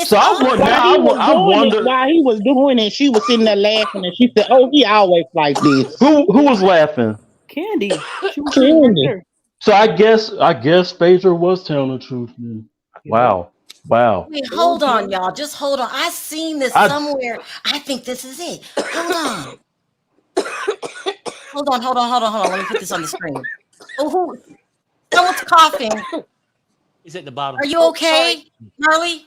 So I wonder why he was doing it. She was sitting there laughing, and she said, "Oh, he always like this." Who was laughing? Candy. She was Candy. So I guess Phaedra was telling the truth. Man. Wow. Wait, hold on, y'all. Just hold on. I seen this somewhere. I think this is it. Hold on. Let me put this on the screen. Oh, someone's coughing. He's at the bottom. Are you okay, Marley?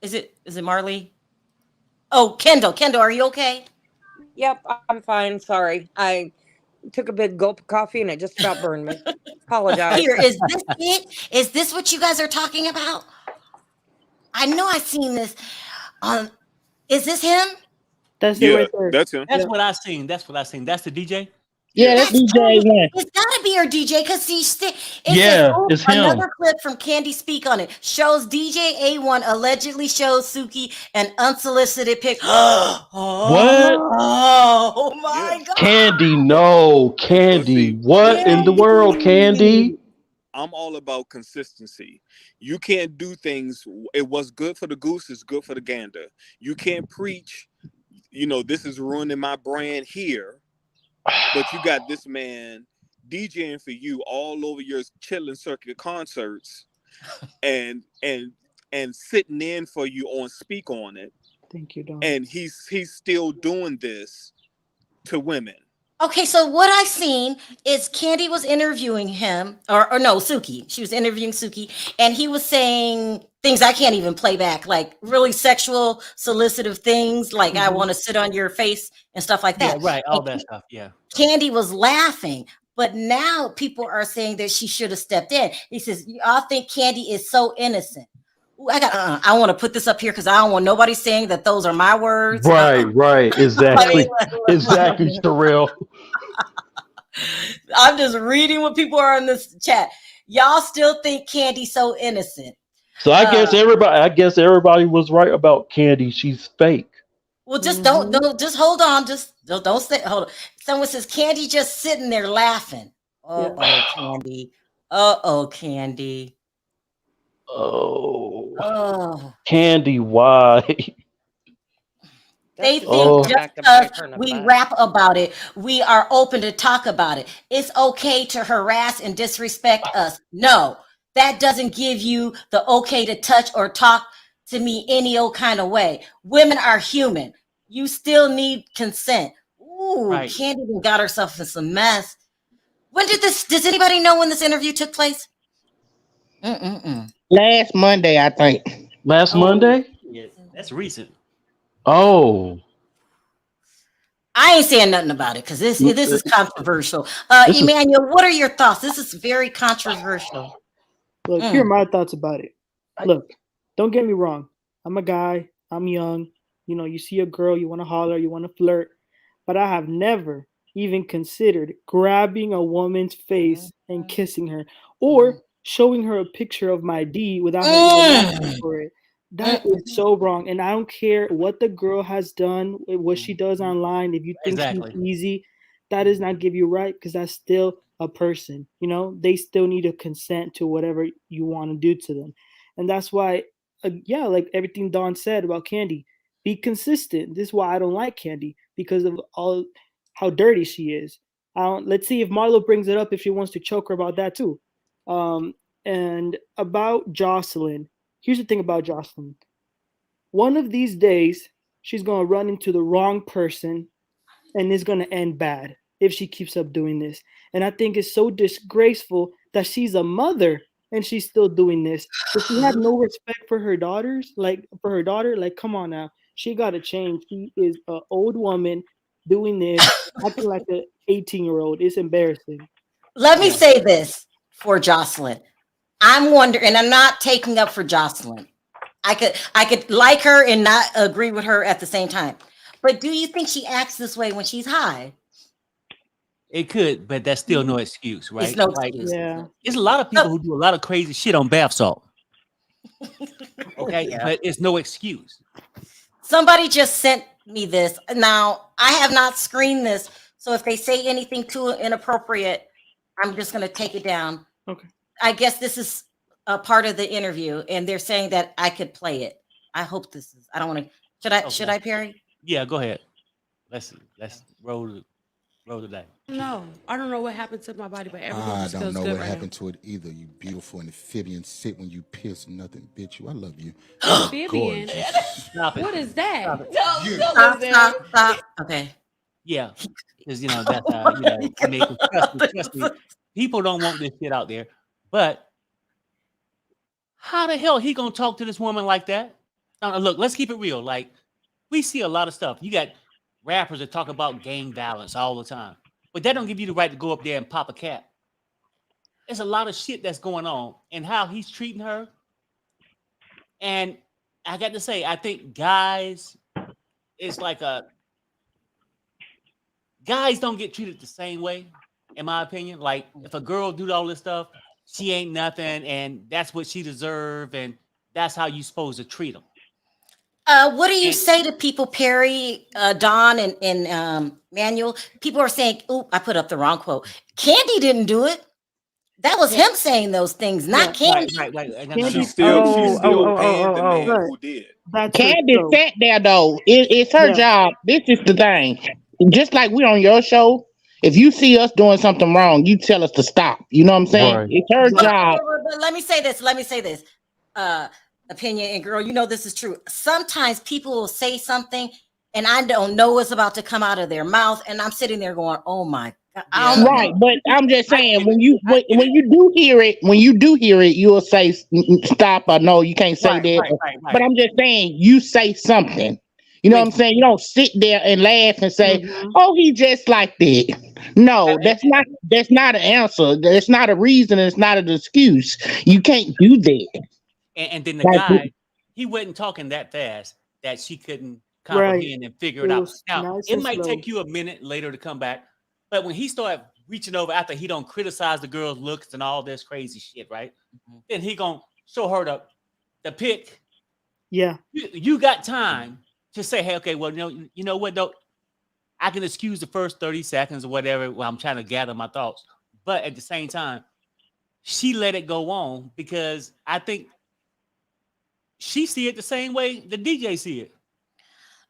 Is it Marley? Oh, Kendall, are you okay? Yep, I'm fine. Sorry. I took a big gulp of coffee and it just about burned me. Apologize. Here, is this it? Is this what you guys are talking about? I know I've seen this. Is this him? That's it right there. That's him. That's what I seen. That's the DJ. Yeah, that's DJ A1. It's gotta be her DJ because it's him. Another clip from Candy Speak on it shows DJ A1 allegedly shows Suki an unsolicited pic. What? Oh my God! Candy, no, Candy. What in the world, Candy? I'm all about consistency. You can't do things. What's good for the goose is good for the gander. You can't preach. This is ruining my brand here. But you got this man DJing for you all over your chilling circuit concerts and sitting in for you on Speak On It. Thank you, Don. And he's still doing this to women. Okay, so what I seen is Candy was interviewing him, or no, Suki. She was interviewing Suki, and he was saying things I can't even play back, like really sexual, solicitive things, like I want to sit on your face and stuff like that. Yeah, right, all that stuff, yeah. Candy was laughing, but now people are saying that she should have stepped in. He says, y'all think Candy is so innocent. Ooh, I want to put this up here because I don't want nobody saying that those are my words. Right, exactly. Exactly, Sharrell. I'm just reading what people are in this chat. Y'all still think Candy's so innocent. So I guess everybody was right about Candy. She's fake. Well, just don't just hold on. Just don't stay. Hold on. Someone says Candy just sitting there laughing. Candy. Candy. Oh, Candy, why? They think just because we rap about it, we are open to talk about it. It's okay to harass and disrespect us. No, that doesn't give you the okay to touch or talk to me any old kind of way. Women are human. You still need consent. Ooh, right. Candy got herself in some mess. When did this? Does anybody know when this interview took place? Last Monday, I think. Last Monday? Yeah, that's recent. Oh. I ain't saying nothing about it because this is controversial. Emmanuel, what are your thoughts? This is very controversial. Look, here are my thoughts about it. Look, don't get me wrong. I'm a guy. I'm young. You know, you see a girl, you want to holler, you want to flirt. But I have never even considered grabbing a woman's face and kissing her or showing her a picture of my D without her even asking for it. That is so wrong. And I don't care what the girl has done, what she does online. If you think she's easy, that does not give you right because that's still a person. You know, they still need to consent to whatever you want to do to them. And that's why, like everything Dawn said about Candy, be consistent. This is why I don't like Candy because of all how dirty she is. Let's see if Marlo brings it up if she wants to choke her about that too. And about Joseline, here's the thing about Joseline. One of these days, she's going to run into the wrong person and it's going to end bad if she keeps up doing this. And I think it's so disgraceful that she's a mother and she's still doing this. If she had no respect for her daughters, like come on now. She got to change. She is an old woman doing this, acting like an 18-year-old. It's embarrassing. Let me say this for Joseline. I'm wondering, and I'm not taking up for Joseline. I could like her and not agree with her at the same time. But do you think she acts this way when she's high? It could, but that's still no excuse, right? It's no excuse. Yeah. There's a lot of people who do a lot of crazy shit on bath salt. Okay, but it's no excuse. Somebody just sent me this. Now, I have not screened this, so if they say anything too inappropriate, I'm just going to take it down. Okay. I guess this is a part of the interview, and they're saying that I could play it. I hope this is. I don't want to. Should I, Perry? Yeah, go ahead. Let's roll the day. No, I don't know what happened to my body, but everything I just don't feels know good what right happened to it either. You beautiful amphibian, sit when you piss, nothing bit you. I love you. Amphibian? Stop it. What is that? Stop. Okay. Yeah, because that's I mean, trust me, people don't want this shit out there. But how the hell he gonna talk to this woman like that? Now, look, let's keep it real. Like, we see a lot of stuff. You got rappers that talk about gang violence all the time, but that don't give you the right to go up there and pop a cap. There's a lot of shit that's going on, and how he's treating her. And I got to say, I think guys, it's like guys don't get treated the same way, in my opinion. Like, if a girl do all this stuff, she ain't nothing, and that's what she deserve, and that's how you supposed to treat them. What do you say to people, Perry, Don, and Manuel? People are saying, "Oh, I put up the wrong quote. Candy didn't do it. That was him saying those things, not Candy." Right. She's still paying the man right. who did. Candy sat there though. It's her job. This is the thing. Just like we on your show, if you see us doing something wrong, you tell us to stop. You know what I'm saying? Right. It's her job. But let me say this. Opinion, and girl, you know this is true. Sometimes people will say something and I don't know what's about to come out of their mouth, and I'm sitting there going, "Oh my God." Right, but I'm just saying when you do hear it, you'll say stop or no, you can't say that. Right. But I'm just saying you say something. You know what I'm saying? You don't sit there and laugh and say, "Oh, he just like that." No, that's not an answer. That's not a reason. It's not an excuse. You can't do that. And then the guy, he wasn't talking that fast that she couldn't comprehend and figure it out. Now, it might take you a minute later to come back, but when he started reaching over after he don't criticize the girl's looks and all this crazy shit, right? Then he gonna show her the pic. Yeah. You got time to say, "Hey, okay, well, you know what, though? I can excuse the first 30 seconds or whatever while I'm trying to gather my thoughts." But at the same time, she let it go on because I think she see it the same way the DJ see it.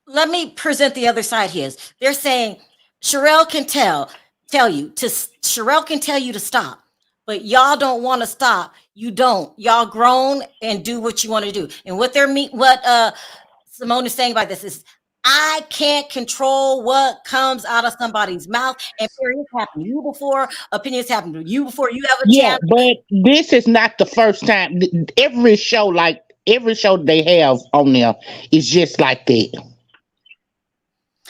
Let me present the other side here. They're saying Sharrell can tell you to stop, but y'all don't want to stop. You don't. Y'all grown and do what you want to do. And what Simone is saying by this is, I can't control what comes out of somebody's mouth. And it's happened to you before. Opinions happened to you before. You have a Yeah, chance. but this is not the first time. Every show, they have on there, is just like that.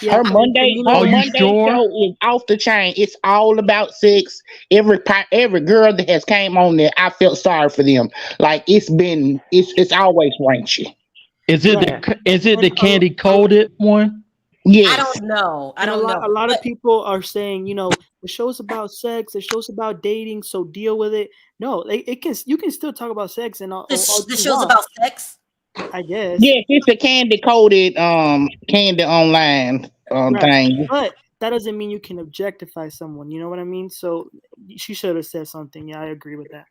Yeah, Her and Monday, you her know, Monday show is off the chain. It's all about sex. Every girl that has came on there, I felt sorry for them. Like it's always ranchy. Is it right. the And candy coated one? I Yes. don't know. I and don't know. a lot But of people are saying, you know, the show's about sex, the show's about dating, so deal with it. No, you can still talk about sex and all the you show's want, about sex. I guess. Yes, it's a candy coated candy online Right. thing. But that doesn't mean you can objectify someone. You know what I mean? So she should have said something. Yeah, I agree with that.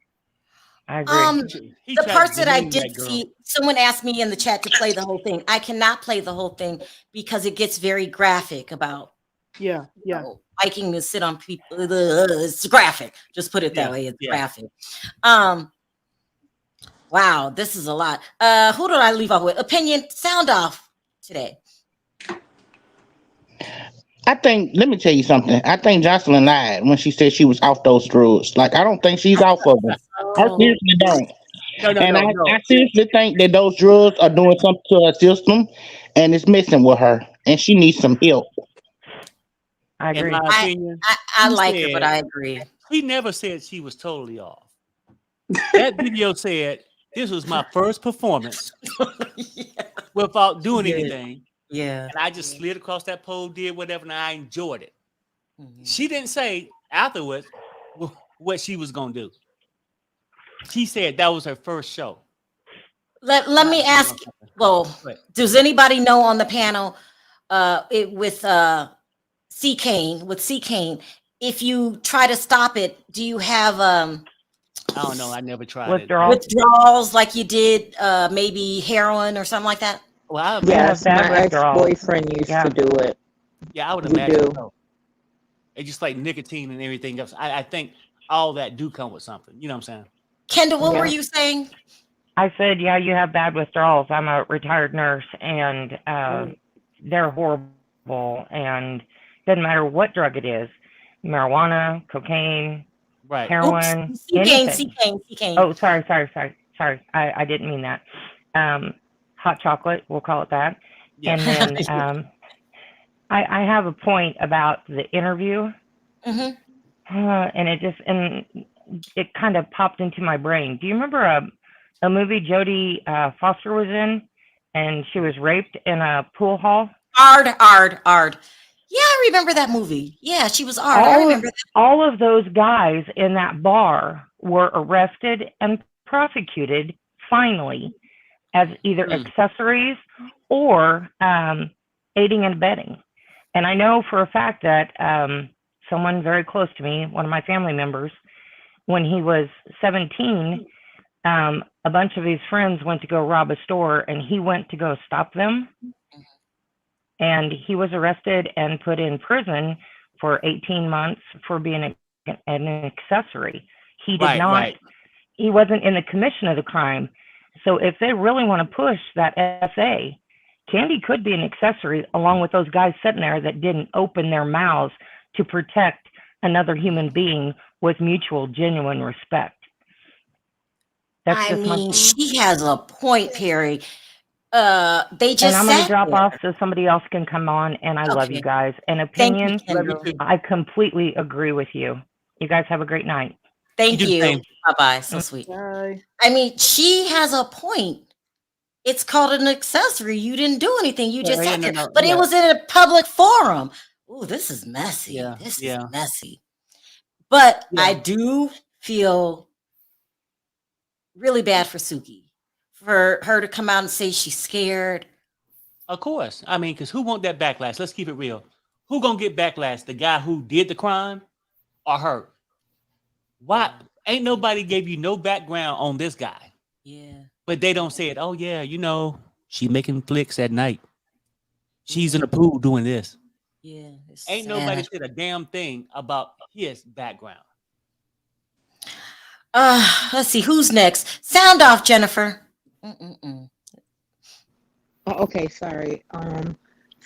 I agree. He The tried to parts that I demean did that girl. see, someone asked me in the chat to play the whole thing. I cannot play the whole thing because it gets very graphic about Yeah. liking to sit on people. It's graphic. Just put it that way. It's graphic. Wow, this is a lot. Who did I leave off with? Opinion, sound off today. Let me tell you something. I think Joseline lied when she said she was off those drugs. Like, I don't think she's off of them. I seriously don't. I seriously think that those drugs are doing something to her system and it's messing with her and she needs some help. I agree. In my opinion, I like her, but I agree. He never said she was totally off. That video said this was my first performance without doing anything. Yeah. And I just slid across that pole, did whatever, and I enjoyed it. She didn't say afterwards what she was going to do. She said that was her first show. Let me ask, does anybody know on the panel with C. Kane, if you try to stop it, do you have I don't know. I never tried withdrawals like you did maybe heroin or something like that? Well, yes, my ex-boyfriend used to do it. Yeah, I would You imagine do. so. It's just like nicotine and everything else. I think all that do come with something. You know what I'm saying? Kendall, what were you saying? I said, yeah, you have bad withdrawals. I'm a retired nurse, and they're horrible. And doesn't matter what drug it is, marijuana, cocaine, heroin, anything. C-Cane. Oh, sorry. I didn't mean that. Hot chocolate, we'll call it that. Yeah. And then I have a point about the interview. And it kind of popped into my brain. Do you remember a movie Jodie Foster was in, and she was raped in a pool hall? Ard. Yeah, I remember that movie. Yeah, she was Ard. I remember that. All of those guys in that bar were arrested and prosecuted finally as either accessories or aiding and abetting. And I know for a fact that someone very close to me, one of my family members, when he was 17, a bunch of his friends went to go rob a store, and he went to go stop them. And he was arrested and put in prison for 18 months for being an accessory. He did not, he wasn't in the commission of the crime. So if they really want to push that SA, Candy could be an accessory along with those guys sitting there that didn't open their mouths to protect another human being with mutual, genuine respect. I mean, she has a point, Perry. They just and I'm going to drop off so somebody else can come on, and I love you guys. And opinions, I completely agree with you. You guys have a great night. Thank you. Bye-bye. So sweet. Bye. I mean, she has a point. It's called an accessory. You didn't do anything. You just sat there. But it was in a public forum. Oh, this is messy. This is messy. But I do feel really bad for Suki. For her to come out and say she's scared. Of course. I mean, because who want that backlash? Let's keep it real. Who gonna get backlash? The guy who did the crime or her? Why ain't nobody gave you no background on this guy? Yeah. But they don't say it. Oh yeah, you know, she making flicks at night. She's in the pool doing this. Yeah. Ain't nobody said a damn thing about his background. Let's see who's next. Sound off, Jennifer. Okay, sorry.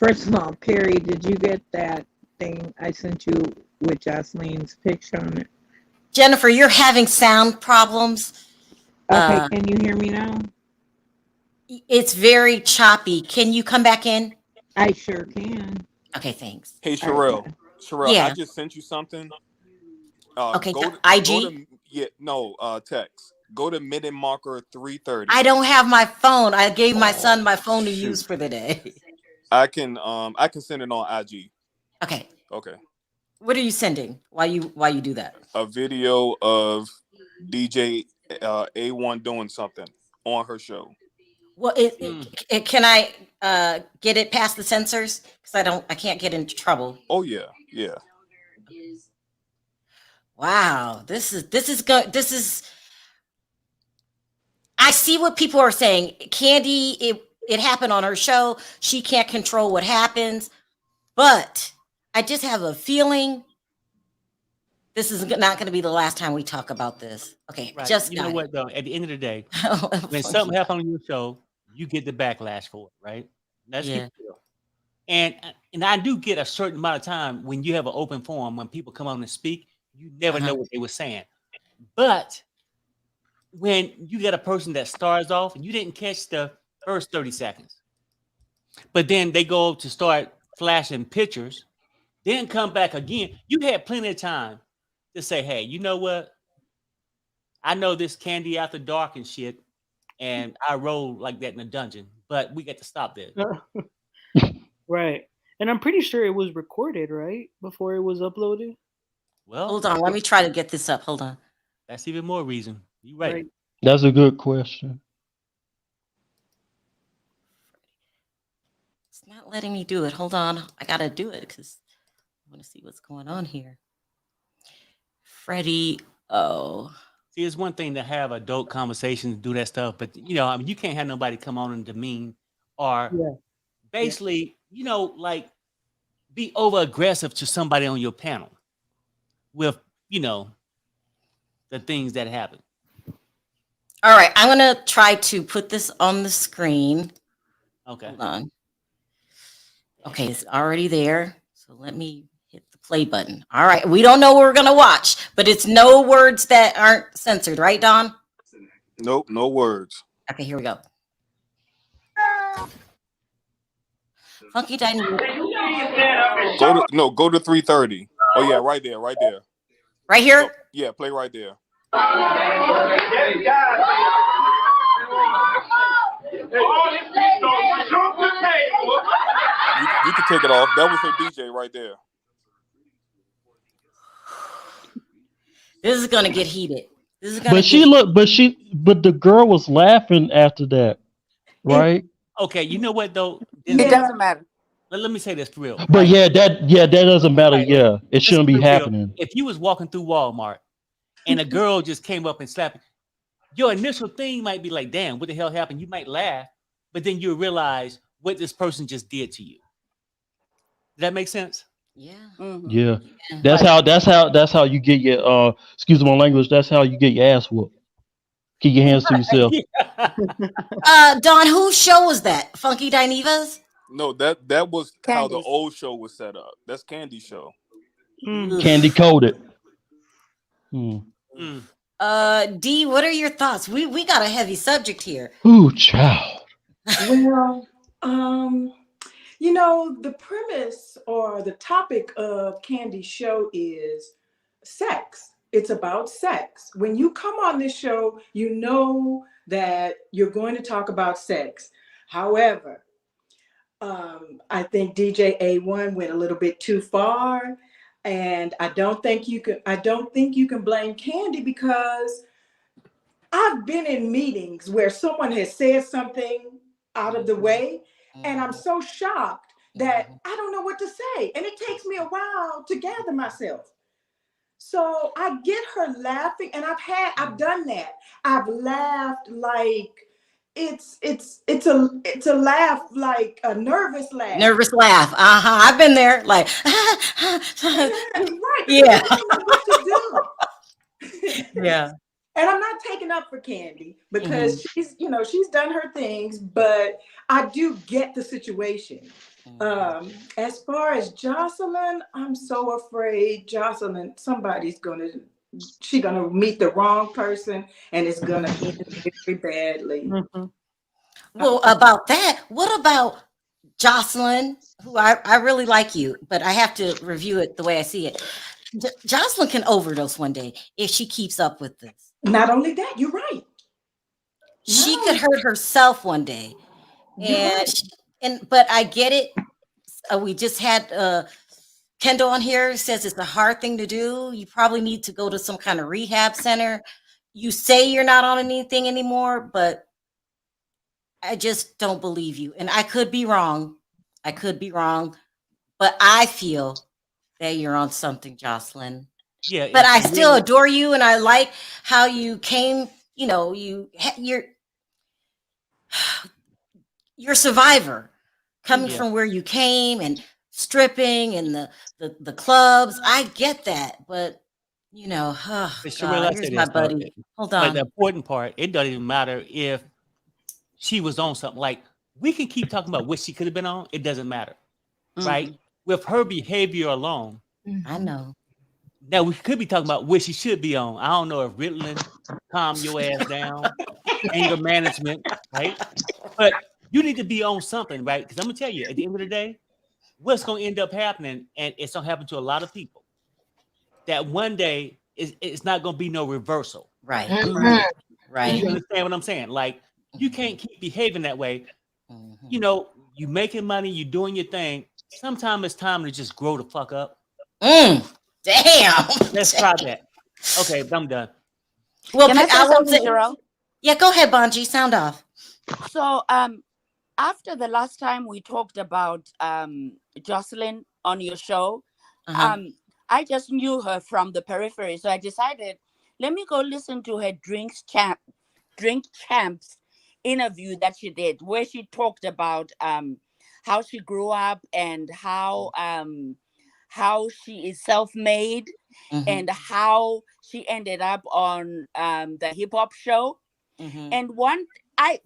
First of all, Carrie, did you get that thing I sent you with Joseline's picture on it? Jennifer, you're having sound problems. Okay, can you hear me now? It's very choppy. Can you come back in? I sure can. Okay, thanks. Hey, Sharrell. Right. Sharrell, Yeah. I just sent you something. Okay, Go IG? to text. Go to minute marker 3:30. I don't have my phone. I gave my son my phone to use for the day. I can send it on IG. Okay. Okay. What are you sending? Why you do that? A video of DJ A1 doing something on her show. Well, can I get it past the censors? Because I can't get into trouble. Oh yeah. Wow, this is. I see what people are saying. Candy, it happened on her show. She can't control what happens, but I just have a feeling this is not going to be the last time we talk about this. Okay, Right. just You know got what it. though? At the end of the day, when Funky. something happens on your show, you get the backlash for it, right? Let's Yeah. keep it real. And I do get a certain amount of time when you have an open forum, when people come on and speak, you never know what they were saying. But when you got a person that starts off and you didn't catch the first 30 seconds, but then they go to start flashing pictures, then come back again, you had plenty of time to say, hey, you know what? I know this Candy After Dark and shit, and I roll like that in a dungeon, but we got to stop this. Right. And I'm pretty sure it was recorded, right? Before it was uploaded. Well, Hold on, let me try to get this up. Hold on. That's even more reason. You're right. That's a good question. It's not letting me do it. Hold on. I got to do it because I want to see what's going on here. Freddie O. See, it's one thing to have adult conversations, do that stuff, but I mean, you can't have nobody come on and demean or basically, like be over aggressive to somebody on your panel with, the things that happen. All right, I'm going to try to put this on the screen. Okay. Hold on. Okay, it's already there. So let me hit the play button. All right, we don't know what we're going to watch, but it's no words that aren't censored, right, Don? Nope, no words. Okay, here we go. Funky Dining. Go to 3:30. Oh yeah, right there. Right here? Oh, yeah, play right there. You can take it off. That was her DJ right there. This is gonna get heated. This is gonna. But the girl was laughing after that, right? Okay, you know what though? It doesn't matter. Let me say this for real. But that doesn't matter. Right. Yeah, it shouldn't be happening. If you was walking through Walmart and a girl just came up and slapped, your initial thing might be like, "Damn, what the hell happened?" You might laugh, but then you realize what this person just did to you. Does that make sense? Yeah. Yeah. That's how you get your excuse my language. That's how you get your ass whooped. Keep your hands to yourself. Don, whose show was that? Funky Dinevas? No, that was how the old show was set up. That's Candy's show. Candy coated. D, what are your thoughts? We got a heavy subject here. Ooh, child. Well, the premise or the topic of Candy's show is sex. It's about sex. When you come on this show, you know that you're going to talk about sex. However, I think DJ A1 went a little bit too far, and I don't think you can blame Candy, because I've been in meetings where someone has said something out of the way, and I'm so shocked that I don't know what to say, and it takes me a while to gather myself. So I get her laughing, and I've done that. I've laughed like it's a laugh, like a nervous laugh. Nervous laugh. I've been there. Like, right. Yeah. I don't know what to do. Yeah. And I'm not taking up for Candy, because she's done her things, but I do get the situation. As far as Joseline, I'm so afraid Joseline, she's gonna meet the wrong person and it's gonna end very badly. Well, about that, what about Joseline, who I really like you, but I have to review it the way I see it. Joseline can overdose one day if she keeps up with this. Not only that, you're right. She could hurt herself one day. But I get it. We just had Kendall on here says it's a hard thing to do. You probably need to go to some kind of rehab center. You say you're not on anything anymore, but I just don't believe you. And I could be wrong. But I feel that you're on something, Joseline. Yeah. But I still adore you, and I like how you came, you're survivor coming from where you came and stripping and the clubs. I get that, but Sharrell, here's my buddy. Hold on. But the important part, it doesn't even matter if she was on something. Like, we can keep talking about what she could have been on. It doesn't matter, right? With her behavior alone. I know. Now, we could be talking about what she should be on. I don't know if Ritalin, calm your ass down, anger management, right? But you need to be on something, right? Because I'm going to tell you, at the end of the day, what's going to end up happening, and it's going to happen to a lot of people, that one day it's not going to be no reversal. Right. Right. You understand what I'm saying? Like, you can't keep behaving that way. You making money, you doing your thing. Sometimes it's time to just grow the fuck up. Damn. Let's try that. Okay, I'm done. Well, Can I say something, Sharrell? Yeah, go ahead, Bonji. Sound off. So, after the last time we talked about Joseline on your show, I just knew her from the periphery, so I decided, let me go listen to her Drink Champs interview that she did, where she talked about how she grew up and how she is self-made and how she ended up on the hip hop show. And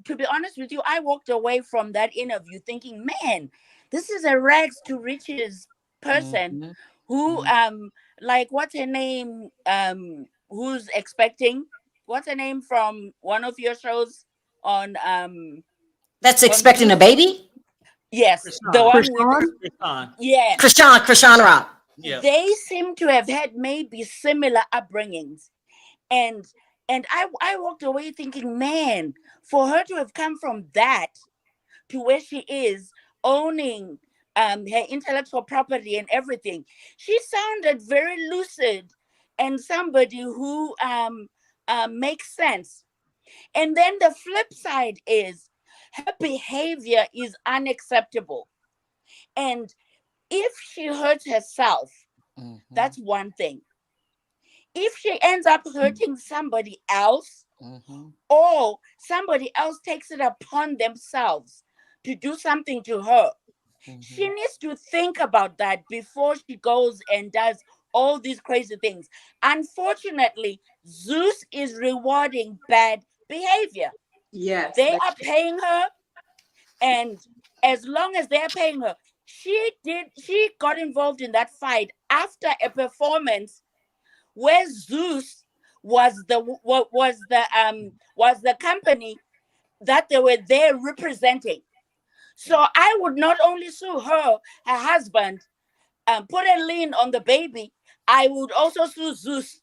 to be honest with you, I walked away from that interview thinking, man, this is a rags to riches person who like, what's her name, who's expecting, what's her name from one of your shows on that's expecting a baby? Yes, the one with Krishan Rock. Yeah. They seem to have had maybe similar upbringings, and I walked away thinking, man, for her to have come from that to where she is owning her intellectual property and everything, she sounded very lucid and somebody who makes sense. And then the flip side is her behavior is unacceptable. And if she hurts herself, that's one thing. If she ends up hurting somebody else, or somebody else takes it upon themselves to do something to her, she needs to think about that before she goes and does all these crazy things. Unfortunately, Zeus is rewarding bad behavior. Yes, they are paying her, and as long as they're paying her, she got involved in that fight after a performance where Zeus was the company that they were there representing. So I would not only sue her husband, put a lien on the baby, I would also sue Zeus.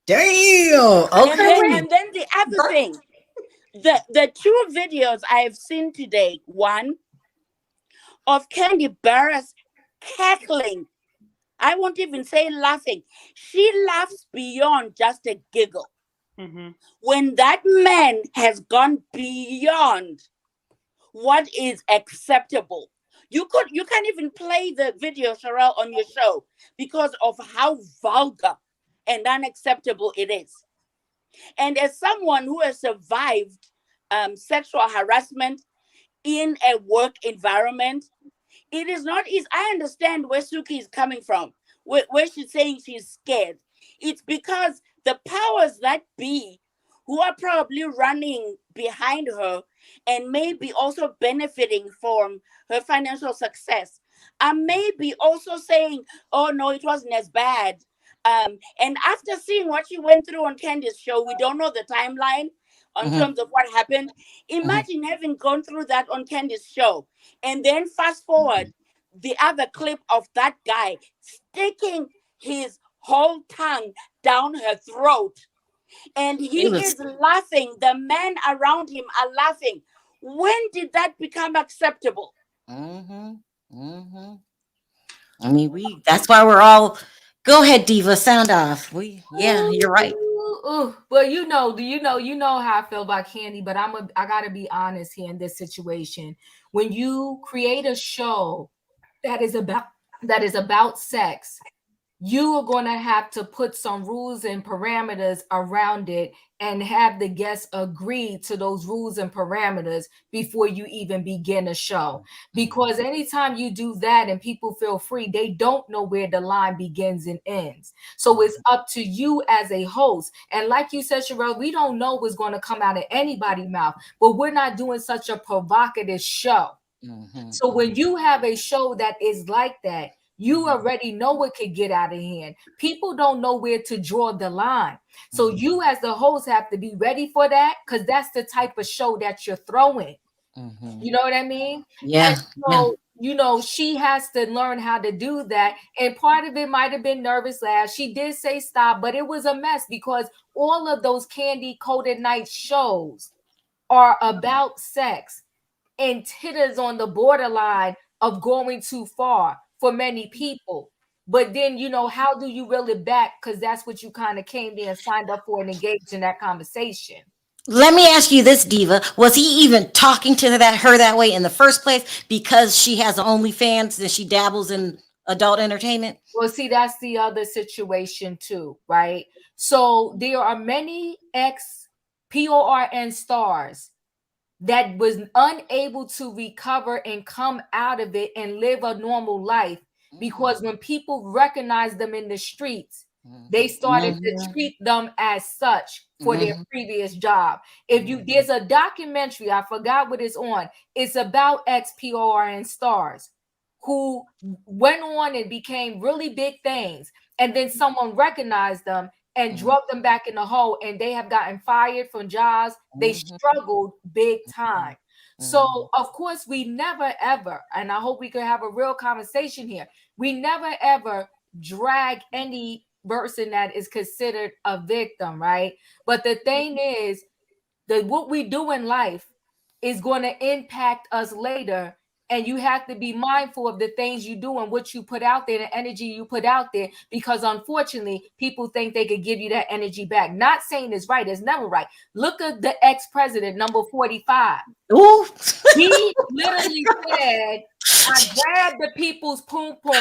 Damn. Okay. And then the other thing, the two videos I have seen today, one of Candy Barras cackling. I won't even say laughing. She laughs beyond just a giggle. When that man has gone beyond what is acceptable. You can't even play the video, Sharrell, on your show because of how vulgar and unacceptable it is. And as someone who has survived sexual harassment in a work environment, it is not easy. I understand where Suki is coming from, where she's saying she's scared. It's because the powers that be, who are probably running behind her, and maybe also benefiting from her financial success. I may be also saying, oh no, it wasn't as bad. And after seeing what she went through on Candy's show, we don't know the timeline on terms of what happened. Imagine having gone through that on Candy's show, and then fast forward the other clip of that guy sticking his whole tongue down her throat, and he is laughing. The men around him are laughing. When did that become acceptable? I mean, that's why we're all, go ahead, Diva, sound off. Yeah, you're right. Ooh. Well, you know how I feel about Candy, but I gotta be honest here in this situation. When you create a show that is about sex, you are going to have to put some rules and parameters around it and have the guests agree to those rules and parameters before you even begin a show. Because anytime you do that and people feel free, they don't know where the line begins and ends. So it's up to you as a host. And like you said, Sharrell, we don't know what's going to come out of anybody's mouth, but we're not doing such a provocative show. So when you have a show that is like that, you already know what could get out of hand. People don't know where to draw the line. So you as the host have to be ready for that, because that's the type of show that you're throwing. You know what I mean? Yeah. And so, she has to learn how to do that. And part of it might have been nervous laugh. She did say stop, but it was a mess because all of those Candy Coated Night shows are about sex. And titters on the borderline of going too far for many people. But then, how do you reel it back? Because that's what you kind of came there and signed up for and engaged in that conversation. Let me ask you this, Diva. Was he even talking to her that way in the first place because she has OnlyFans and she dabbles in adult entertainment? Well, see, that's the other situation too, right? So there are many ex-PORN stars that was unable to recover and come out of it and live a normal life because when people recognized them in the streets, they started to treat them as such for their previous job. There's a documentary, I forgot what it's on. It's about ex-PORN stars who went on and became really big things, and then someone recognized them and drug them back in the hole, and they have gotten fired from jobs. They struggled big time. So, of course, we never, ever, and I hope we could have a real conversation here, we never, ever drag any person that is considered a victim, right? But the thing is that what we do in life is going to impact us later. And you have to be mindful of the things you do and what you put out there, the energy you put out there, because unfortunately, people think they could give you that energy back. Not saying it's right. It's never right. Look at the ex-president, number 45. Ooh. He literally said, I grabbed the people's poom poom.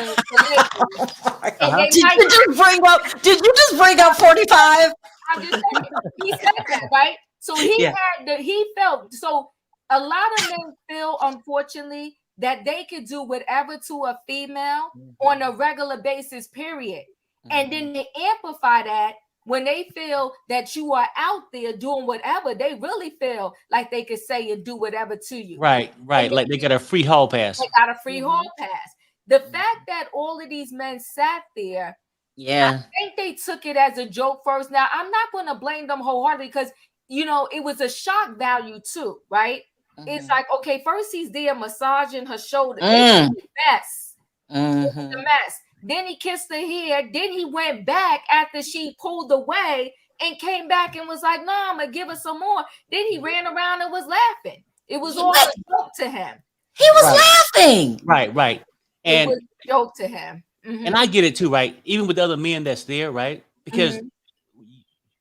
Did you just bring up 45? I'm just saying, he said that, right? So he felt, so a lot of men feel, unfortunately, that they could do whatever to a female on a regular basis, period. And then they amplify that when they feel that you are out there doing whatever. They really feel like they could say and do whatever to you. Right. Like they got a free hall pass. They got a free hall pass. The fact that all of these men sat there, I think they took it as a joke first. Now, I'm not going to blame them wholeheartedly because, it was a shock value too, right? It's like, okay, first he's there massaging her shoulder. It was a mess. It was a mess. Then he kissed her hair. Then he went back after she pulled away and came back and was like, no, I'm going to give her some more. Then he ran around and was laughing. It was all a joke to him. He was laughing. Right. And it was a joke to him. And I get it too, right? Even with the other men that's there, right? Because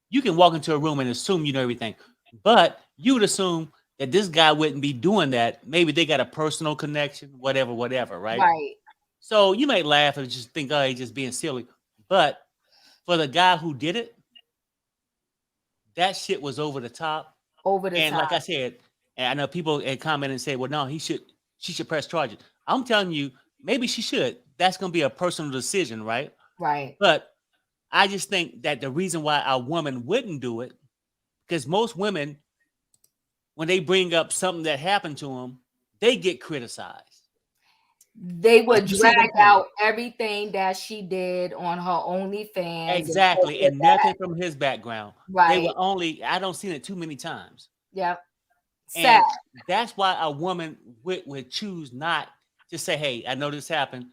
you can walk into a room and assume you know everything. But you would assume that this guy wouldn't be doing that. Maybe they got a personal connection, whatever, right? Right. So you might laugh and just think, oh, he's just being silly. But for the guy who did it, that shit was over the top. And like I said, and I know people had commented and said, well, no, she should press charges. I'm telling you, maybe she should. That's going to be a personal decision, right? Right. But I just think that the reason why a woman wouldn't do it, because most women when they bring up something that happened to them, they get criticized. They would You see what I'm drag saying? out everything that she did on her OnlyFans. Exactly, and nothing from his background. They were Right. only, I don't seen it too many times. Yep. Sad. And that's why a woman would choose not to say, hey, I know this happened.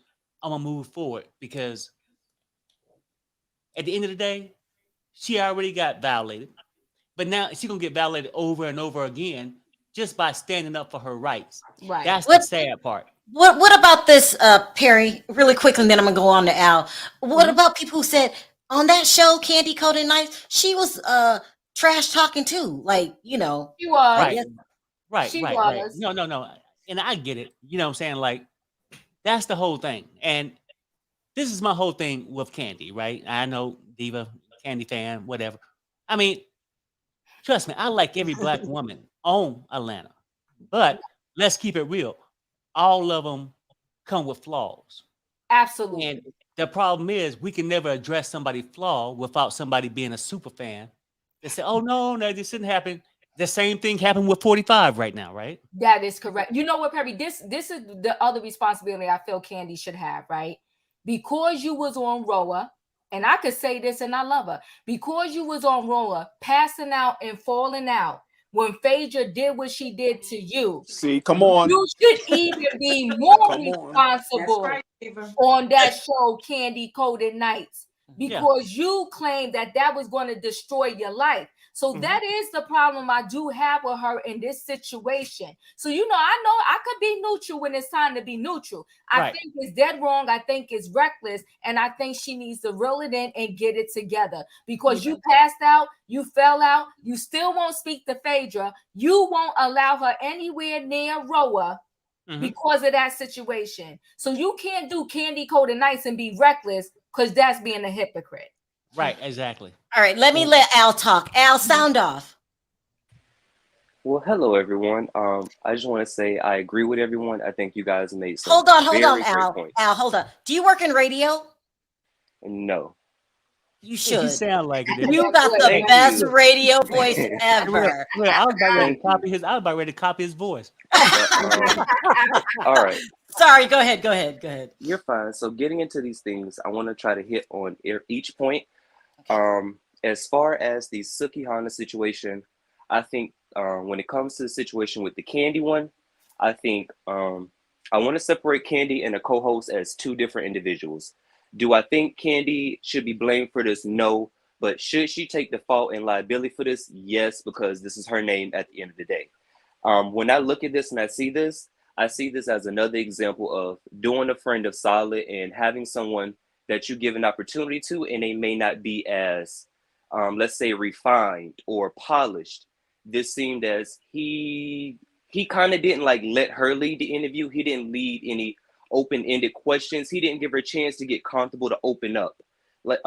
I'm going to move forward, because at the end of the day, she already got violated. But now she's going to get violated over and over again just by standing up for her rights. Right. That's the sad part. What about this, Perry? Really quickly, and then I'm gonna go on to Al. What about people who said on that show, Candy Coated Nights, she was trash talking too? Like, you know, She was. I guess- Right. No. And I get it. You know what I'm saying? Like, that's the whole thing. And this is my whole thing with Candy, right? I know Diva, Candy fan, whatever. I mean, trust me, I like every black woman on Atlanta. But let's keep it real. All of them come with flaws. Absolutely. And the problem is we can never address somebody's flaw without somebody being a super fan. They say, oh, no, this didn't happen. The same thing happened with 45 right now, right? That is correct. You know what, Perry? This is the other responsibility I feel Candy should have, right? Because you was on Roa, and I could say this and I love her. Because you was on Roa, passing out and falling out, when Phaedra did what she did to you. See, come on. You should even be more responsible on that show, Candy Coated Nights, because you claimed that was going to destroy your life. So that is the problem I do have with her in this situation. So, I know I could be neutral when it's time to be neutral. I think it's dead wrong. I think it's reckless. And I think she needs to reel it in and get it together, because you passed out, you fell out, you still won't speak to Phaedra. You won't allow her anywhere near Roa because of that situation. So you can't do Candy Coated Nights and be reckless, because that's being a hypocrite. Right, exactly. All right, let me let Al talk. Al, sound off. Well, hello everyone. I just want to say I agree with everyone. I think you guys made some Hold on, very great Al. points. Al, hold on. Do you work in radio? No. You should. You sound like it. You got the best radio voice ever. I was about ready to copy his voice. All right. Sorry, go ahead. You're fine. So getting into these things, I want to try to hit on each point. As far as the Sukihana situation, I think when it comes to the situation with the Candy one, I think I want to separate Candy and a co-host as two different individuals. Do I think Candy should be blamed for this? No. But should she take the fault and liability for this? Yes, because this is her name at the end of the day. When I look at this and I see this as another example of doing a friend of solid and having someone that you give an opportunity to, and they may not be as, let's say, refined or polished. This seemed as he kind of didn't let her lead the interview. He didn't lead any open-ended questions. He didn't give her a chance to get comfortable to open up, like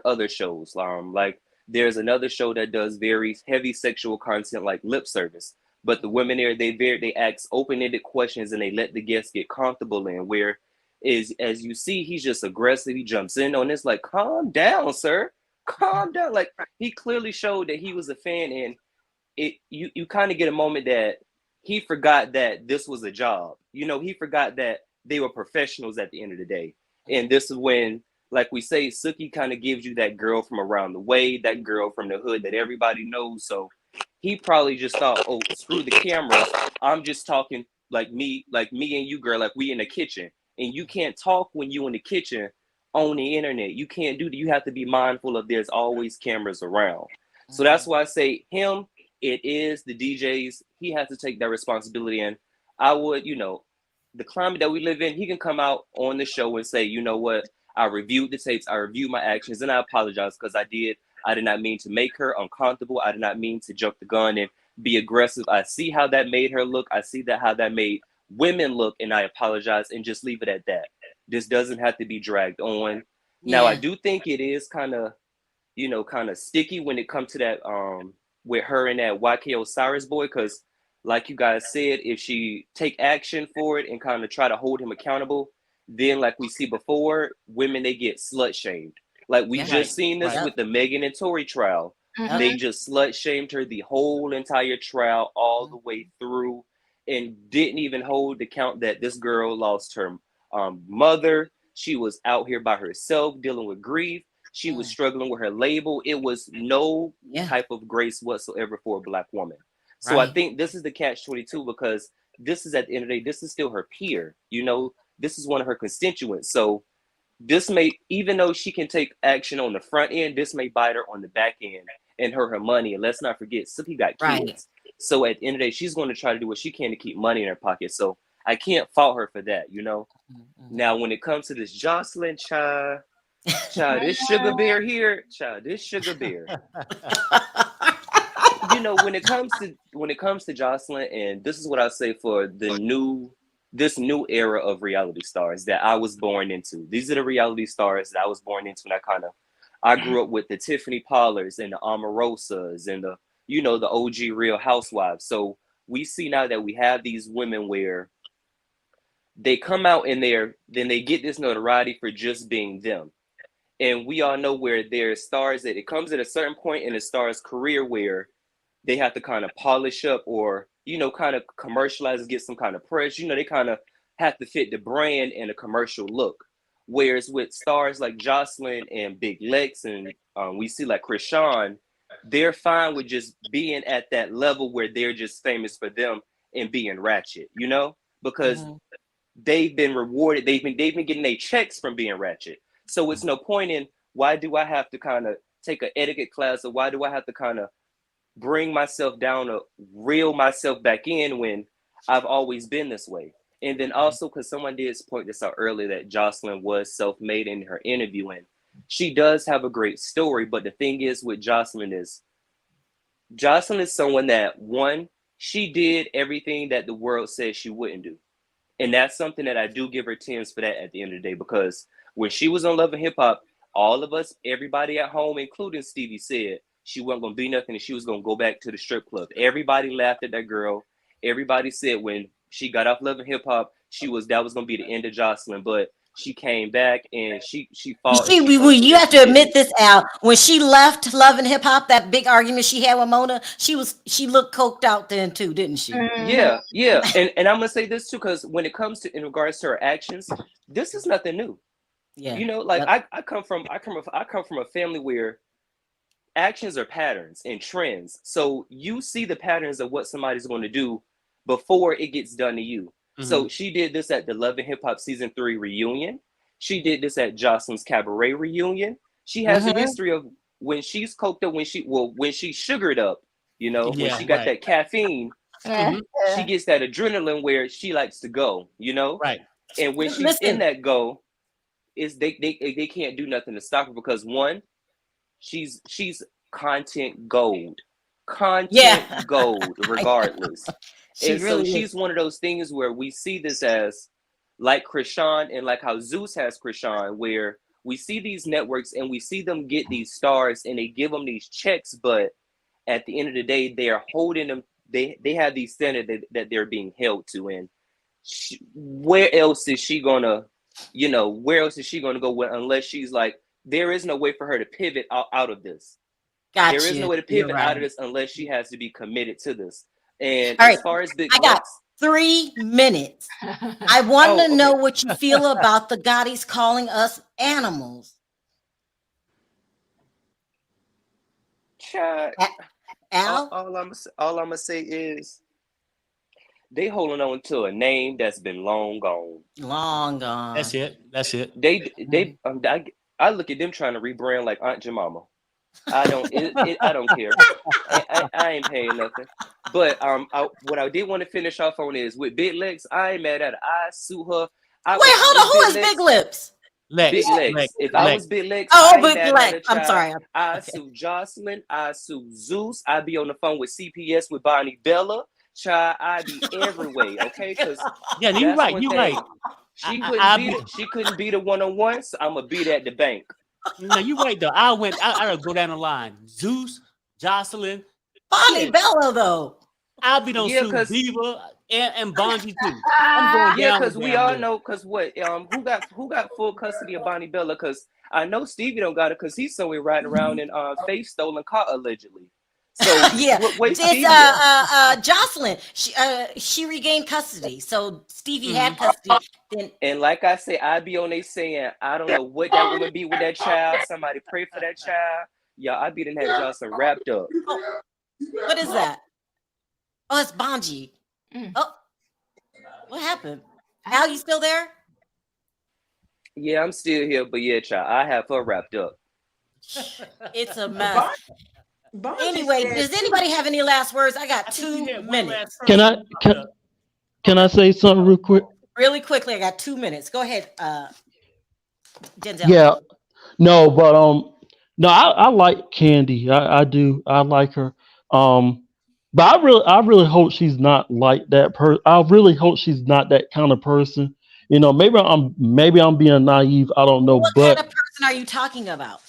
other shows. Like there's another show that does very heavy sexual content, like Lip Service. But the women there, they ask open-ended questions and they let the guests get comfortable in. Where is, as you see, he's just aggressive. He jumps in on this, like, calm down, sir. Calm down. Like, he clearly showed that he was a fan, and you kind of get a moment that he forgot that this was a job. He forgot that they were professionals at the end of the day. And this is when, like we say, Suki kind of gives you that girl from around the way, that girl from the hood that everybody knows. So he probably just thought, oh, screw the camera. I'm just talking like me and you, girl, like we in the kitchen. And you can't talk when you in the kitchen on the internet. You can't do that. You have to be mindful of there's always cameras around. So that's why I say him, it is the DJs. He has to take that responsibility. And I would, the climate that we live in, he can come out on the show and say, you know what? I reviewed the tapes. I reviewed my actions, and I apologize because I did not mean to make her uncomfortable. I did not mean to jump the gun and be aggressive. I see how that made her look. I see how that made women look, and I apologize, and just leave it at that. This doesn't have to be dragged on. Yeah. Now, I do think it is kind of sticky when it comes to that with her and that YK Osiris boy, because like you guys said, if she take action for it and kind of try to hold him accountable, then like we see before, women, they get slut shamed. Like we just seen this with the Megan and Tory trial. They just slut shamed her the whole entire trial, all the way through, and didn't even hold account that this girl lost her mother. She was out here by herself dealing with grief. She was struggling with her label. It was no type of grace whatsoever for a Black woman. So I think this is the catch-22, because this is, at the end of the day, this is still her peer. You know, this is one of her constituents. So this may, even though she can take action on the front end, this may bite her on the back end and hurt her money. And let's not forget, Suki got kids. So at the end of the day, she's going to try to do what she can to keep money in her pocket. So I can't fault her for that, you know. Now, when it comes to this Joseline, child, this sugar bear here, this sugar bear. You know, when it comes to Joseline, and this is what I say for this new era of reality stars that I was born into. These are the reality stars that I was born into, and I grew up with the Tiffany Pollards and the Omarosas and the OG Real Housewives. So we see now that we have these women where they come out and then they get this notoriety for just being them. And we all know where there's stars that it comes at a certain point in a star's career where they have to kind of polish up or, kind of commercialize and get some kind of press. They kind of have to fit the brand and a commercial look. Whereas with stars like Joseline and Big Lex and we see like Krishan, they're fine with just being at that level where they're just famous for them and being ratchet, because they've been rewarded. They've been getting their checks from being ratchet. So it's no point in, why do I have to kind of take an etiquette class, or why do I have to kind of bring myself down or reel myself back in when I've always been this way? And then also, because someone did point this out earlier, that Joseline was self-made in her interview, and she does have a great story. But the thing is with Joseline is someone that, one, she did everything that the world says she wouldn't do. And that's something that I do give her 10s for that at the end of the day, because when she was on Love and Hip Hop, all of us, everybody at home, including Stevie, said she wasn't going to be nothing and she was going to go back to the strip club. Everybody laughed at that girl. Everybody said when she got off Love and Hip Hop, that was going to be the end of Joseline. But she came back and she fought. You have to admit this, Al. When she left Love and Hip Hop, that big argument she had with Mona, she looked coked out then too, didn't she? Yeah. And I'm gonna say this too, because when it comes to in regards to her actions, this is nothing new. Yeah. I come from a family where actions are patterns and trends. So you see the patterns of what somebody's going to do before it gets done to you. So she did this at the Love and Hip Hop season 3 reunion. She did this at Joseline's Cabaret reunion. She has a history of when she's coked up, when she sugared up, when she got that caffeine, she gets that adrenaline where she likes to go, Right. And when she's in that go, is they can't do nothing to stop her, because one, she's content gold. Gold, regardless. And so she's one of those things where we see this as like Krishan, and like how Zeus has Krishan, where we see these networks and we see them get these stars and they give them these checks, but at the end of the day, they are holding them. They have these standards that they're being held to. And where else is she gonna go with, unless she's like, there is no way for her to pivot out of this. There is no way to pivot out of this unless she has to be committed to this. And as far as Big Lex, got 3 minutes. I want to know what you feel about the Gottis calling us animals. Al? All I'm gonna say is they holding on to a name that's been long gone. Long gone. That's it. I look at them trying to rebrand like Aunt Jemima. I don't care. I ain't paying nothing. But what I did want to finish off on is with Big Lex. I ain't mad at her. I sue her. Wait, hold on. Who is Big Lips? Big Lex. If I was Big Lex, Big Lex. I'm sorry. I sue Joseline. I sue Zeus. I be on the phone with CPS with Bonnie Bella. Child, I be everywhere. Okay, because you're right. She couldn't beat a one-on-one, so I'm gonna beat at the bank. No, you're right though. I'll go down the line. Zeus, Joseline, Bonnie Bella though. I'll be on Sue Diva. and Bonji too. I'm going Yeah, down because with we damn all well. know. Because what? Who got full custody of Bonnie Bella? Because I know Stevie don't got it. Because he's somewhere riding around in Faith stolen car allegedly. So Yeah, where's it's Stevie at? Jocelyn. She regained custody, so Stevie Mm-hmm. had custody. Then And like I say, I be on there saying, I don't know what that woman be with that child. Somebody pray for that child. Yeah, I be done had Jocelyn wrapped up. oh, what is that? Oh, it's Bonji. Oh, what happened? Al, you still there? Yeah, I'm still here, but yeah, child, I have her wrapped up. It's a mess. Anyway, does anybody have any last words? I got 2 minutes. Can I say something real quick? Really quickly, I got 2 minutes. Go ahead, Denzel. Yeah. No, but no, I like Candy. I do. I like her. But I really hope she's not like that person. I really hope she's not that kind of person. You know, maybe I'm being naive. I don't know, What but kind of person are you talking about?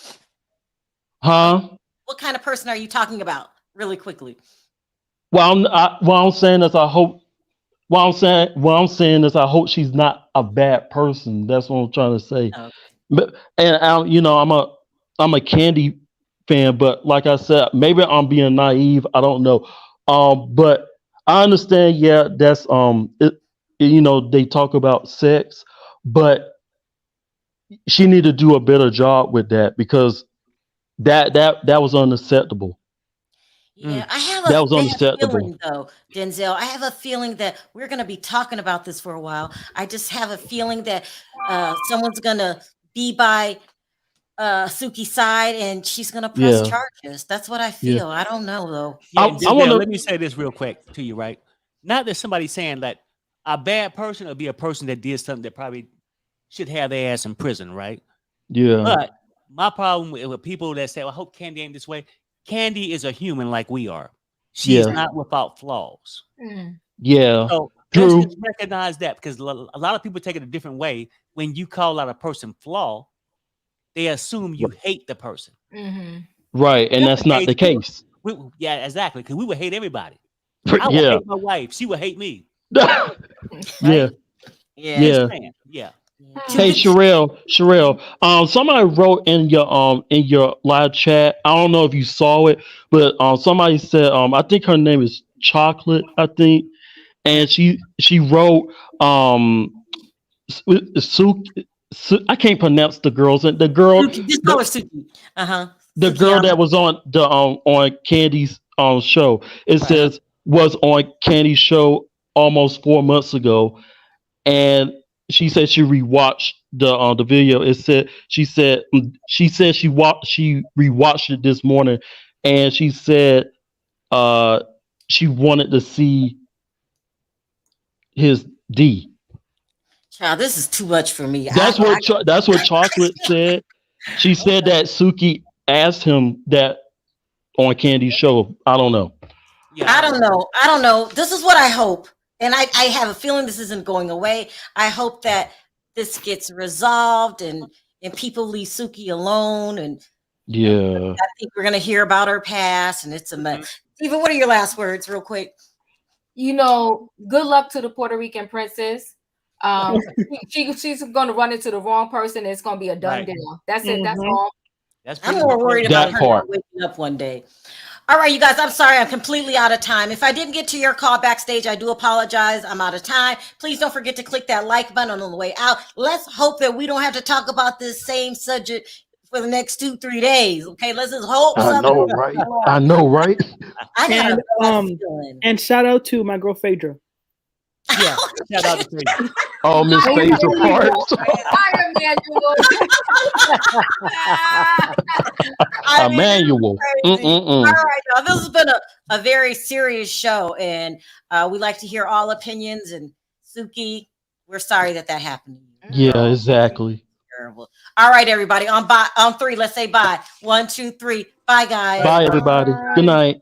huh? What kind of person are you talking about? Really quickly. What I'm saying is I hope. What I'm saying is I hope she's not a bad person. That's what I'm trying to say. Oh. But you know, I'm a Candy fan, but like I said, maybe I'm being naive. I don't know. But I understand. Yeah, that's you know, they talk about sex, but she need to do a better job with that because that was unacceptable. Yeah, I have That a was bad unacceptable. feeling though, Denzel. I have a feeling that we're going to be talking about this for a while. I just have a feeling that someone's going to be by Suki's side and she's going to press Yeah, charges. That's what I yeah. feel. I don't know though. Yeah, I and I want Denzel, let me to. say this real quick to you, right? Not that somebody's saying that a bad person would be a person that did something that probably should have their ass in prison, right? Yeah, But my problem with people that say, well, I hope Candy ain't this way. Candy is a human like we are. She's yeah, not without flaws. yeah. So let's True. just recognize that because a lot of people take it a different way. When you call out a person flaw, they assume you hate the person. Right, and If that's not the case. yeah, exactly. Because we would hate everybody. I would Yeah, hate my wife. She would hate me. yeah, Right? Yeah. Just yeah. saying. Yeah. Hey, Sharrell. Somebody wrote in your live chat. I don't know if you saw it, but somebody said I think her name is Chocolate. I think, and she wrote Su, I can't pronounce the girls. The girl, Suki, just call her Suki. the girl that Sukihana. was on the on Candy's show. It Right. says was on Candy's show almost 4 months ago, and she said she rewatched the video. She rewatched it this morning, and she said she wanted to see his D. Child, this is too much for me. That's what Chocolate said. She said that Suki asked him that on Candy's show. I don't know. I don't know. I don't know. This is what I hope. And I have a feeling this isn't going away. I hope that this gets resolved and people leave Suki alone. And Yeah. I think we're going to hear about her past and it's a mess. Steven, what are your last words real quick? You know, good luck to the Puerto Rican princess. She's going to run into the wrong person. And it's going to be a done deal. That's it. That's all. I'm more worried about her not waking up one day. All right, you guys, I'm sorry. I'm completely out of time. If I didn't get to your call backstage, I do apologize. I'm out of time. Please don't forget to click that like button on the way out. Let's hope that we don't have to talk about this same subject for the next 2-3 days. Okay, let's just hope. I know, right? I know, right? I got And a bad feeling. and shout out to my girl Phaedra. Yeah, shout out to Phaedra. Oh, Miss Phaedra Parks. Emmanuel. All right, y'all. This has been a very serious show, and we like to hear all opinions. And Suki, we're sorry that happened to you. Yeah, exactly. Terrible. All right, everybody. On three, let's say bye. 1, 2, 3. Bye, guys. Bye, everybody. Good night.